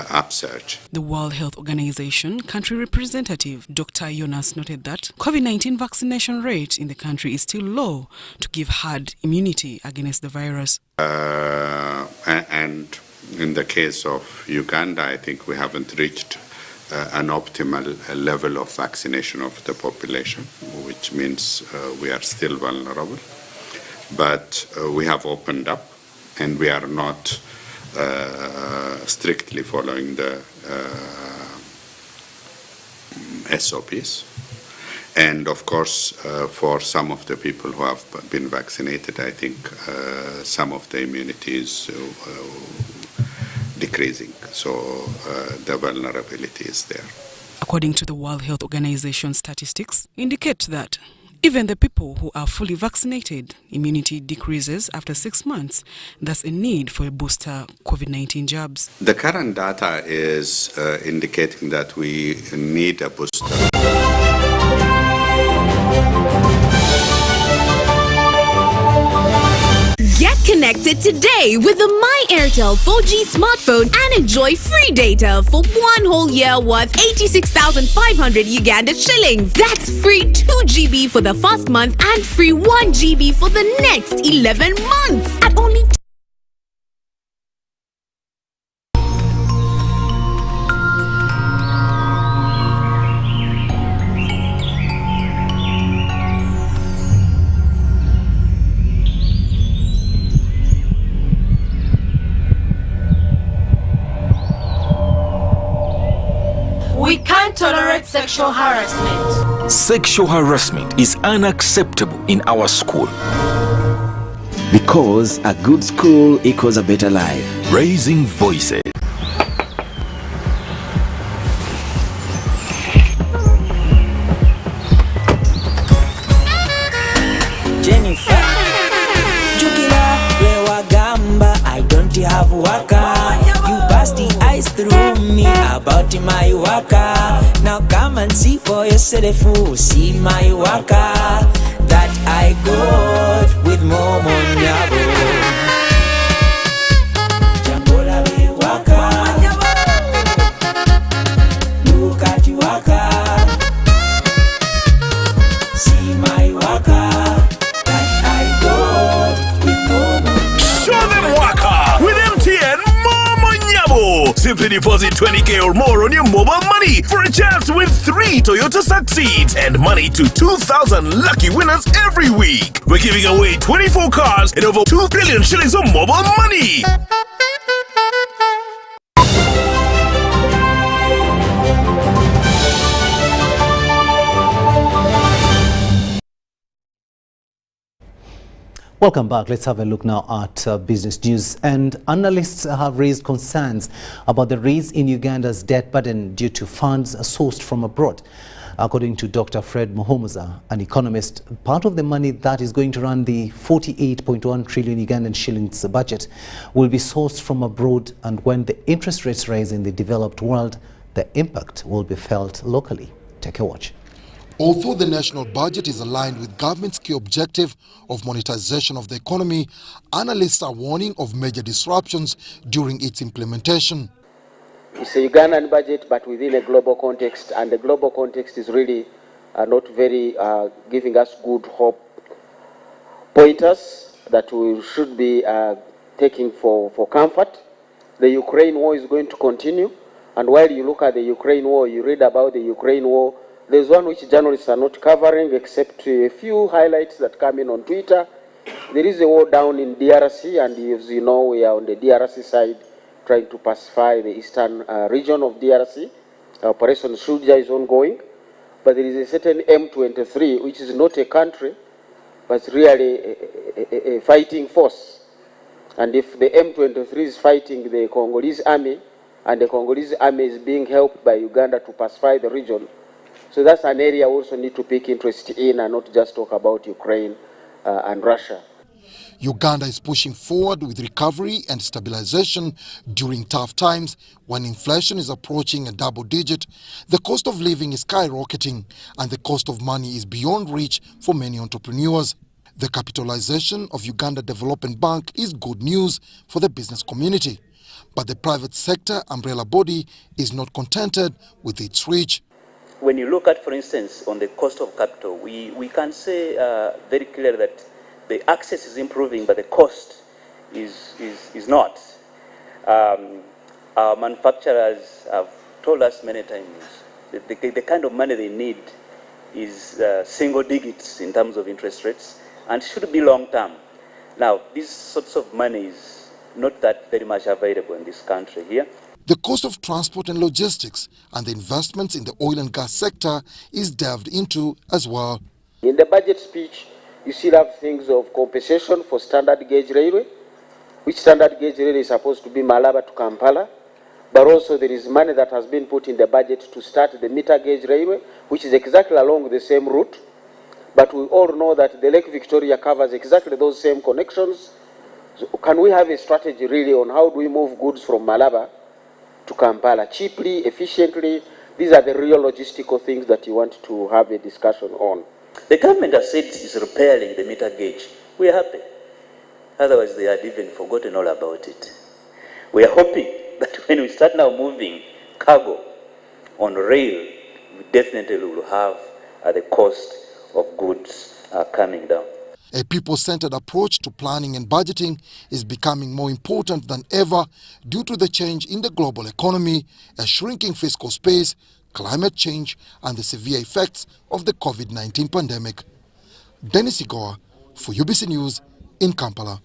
[SPEAKER 25] upsurge.
[SPEAKER 24] The World Health Organization country representative Dr. Jonas noted that COVID-19 vaccination rate in the country is still low to give herd immunity against the virus.
[SPEAKER 25] And in the case of Uganda, I think we haven't reached an optimal level of vaccination of the population, which means we are still vulnerable. But we have opened up, and we are not strictly following the SOPs. And of course, for some of the people who have been vaccinated, I think some of the immunity is decreasing. So the vulnerability is there.
[SPEAKER 24] According to the World Health Organization statistics, indicate that Even the people who are fully vaccinated, immunity decreases after 6 months. Thus, a need for a booster COVID-19 jabs.
[SPEAKER 25] The current data is indicating that we need a booster.
[SPEAKER 7] Get connected today with the My Airtel 4G smartphone and enjoy free data for 1 whole year worth 86,500 Uganda shillings. That's free 2 GB for the first month and free 1 GB for the next 11 months at only
[SPEAKER 9] We can't tolerate sexual harassment.
[SPEAKER 12] Sexual harassment is unacceptable in our school.
[SPEAKER 13] Because a good school equals a better life.
[SPEAKER 12] Raising voices.
[SPEAKER 14] Jennifer, Jukila, Rewagamba, I don't have waka. You passed the eyes through me about my waka. Now come and see for yourself, see my waka that I got with Momo Nyabo. Jambola we waka, look at you waka, see my waka that I got with Momo Nyabo.
[SPEAKER 12] Show them waka with MTN Momo Nyabo. Simply deposit 20K or more on your mobile money for a chance to win 3 Toyota Succeeds and money to 2,000 lucky winners every week. We're giving away 24 cars and over 2 billion shillings of mobile money.
[SPEAKER 1] Welcome back. Let's have a look now at business news. And analysts have raised concerns about the rise in Uganda's debt burden due to funds sourced from abroad. According to Dr. Fred Muhumuza, an economist, part of the money that is going to run the 48.1 trillion Ugandan shillings budget will be sourced from abroad, and when the interest rates rise in the developed world, the impact will be felt locally. Take a watch.
[SPEAKER 26] Although the national budget is aligned with government's key objective of monetization of the economy, analysts are warning of major disruptions during its implementation.
[SPEAKER 27] It's a Ugandan budget, but within a global context, and the global context is really not very giving us good hope pointers that we should be taking for comfort. The Ukraine war is going to continue, and while you look at the Ukraine war, you read about the Ukraine war, there's one which journalists are not covering except a few highlights that come in on Twitter. There is a war down in DRC, and as you know, we are on the DRC side trying to pacify the eastern region of DRC. Operation Shuja is ongoing, but there is a certain M23, which is not a country, but really a fighting force. And if the M23 is fighting the Congolese army, and the Congolese army is being helped by Uganda to pacify the region, so that's an area we also need to take interest in and not just talk about Ukraine and Russia.
[SPEAKER 26] Uganda is pushing forward with recovery and stabilization during tough times. When inflation is approaching a double digit, the cost of living is skyrocketing and the cost of money is beyond reach for many entrepreneurs. The capitalization of Uganda Development Bank is good news for the business community, but the private sector umbrella body is not contented with its reach.
[SPEAKER 28] When you look at, for instance, on the cost of capital, we can say very clearly that the access is improving, but the cost is not. Our manufacturers have told us many times that the kind of money they need is single digits in terms of interest rates, and should be long term. Now, these sorts of money is not that very much available in this country here.
[SPEAKER 26] The cost of transport and logistics and the investments in the oil and gas sector is delved into as well.
[SPEAKER 27] In the budget speech, you still have things of compensation for standard gauge railway, which standard gauge railway is supposed to be Malaba to Kampala, but also there is money that has been put in the budget to start the meter gauge railway, which is exactly along the same route. but we all know that the Lake Victoria covers exactly those same connections. So can we have a strategy really on how do we move goods from Malaba to Kampala cheaply, efficiently? These are the real logistical things that you want to have a discussion on.
[SPEAKER 28] The government has said it's repairing the meter gauge. We are happy. Otherwise, they had even forgotten all about it. We are hoping that when we start now moving cargo on rail, we definitely will have the cost of goods coming down.
[SPEAKER 26] A people-centered approach to planning and budgeting is becoming more important than ever due to the change in the global economy, a shrinking fiscal space, climate change, and the severe effects of the COVID-19 pandemic. Dennis Igoa for UBC News in Kampala.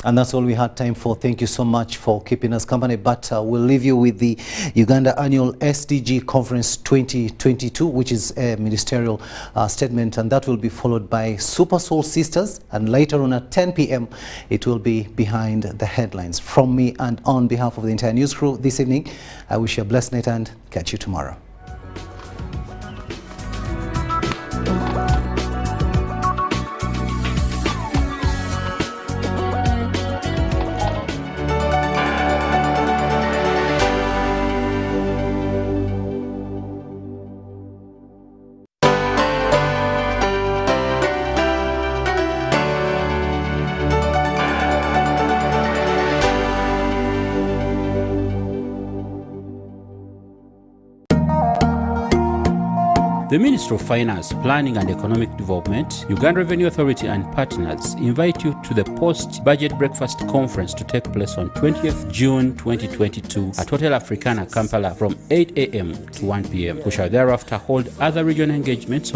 [SPEAKER 1] And that's all we had time for. Thank you so much for keeping us company. But we'll leave you with the Uganda Annual SDG Conference 2022, which is a ministerial statement. And that will be followed by Super Soul Sisters. And later on at 10 p.m., it will be Behind the Headlines. From me and on behalf of the entire news crew this evening, I wish you a blessed night and catch you tomorrow.
[SPEAKER 2] The Ministry of Finance, Planning and Economic Development, Uganda Revenue Authority and partners invite you to the post-budget breakfast conference to take place on 20th June 2022 at Hotel Africana, Kampala from 8 a.m. to 1 p.m. We shall thereafter hold other regional engagements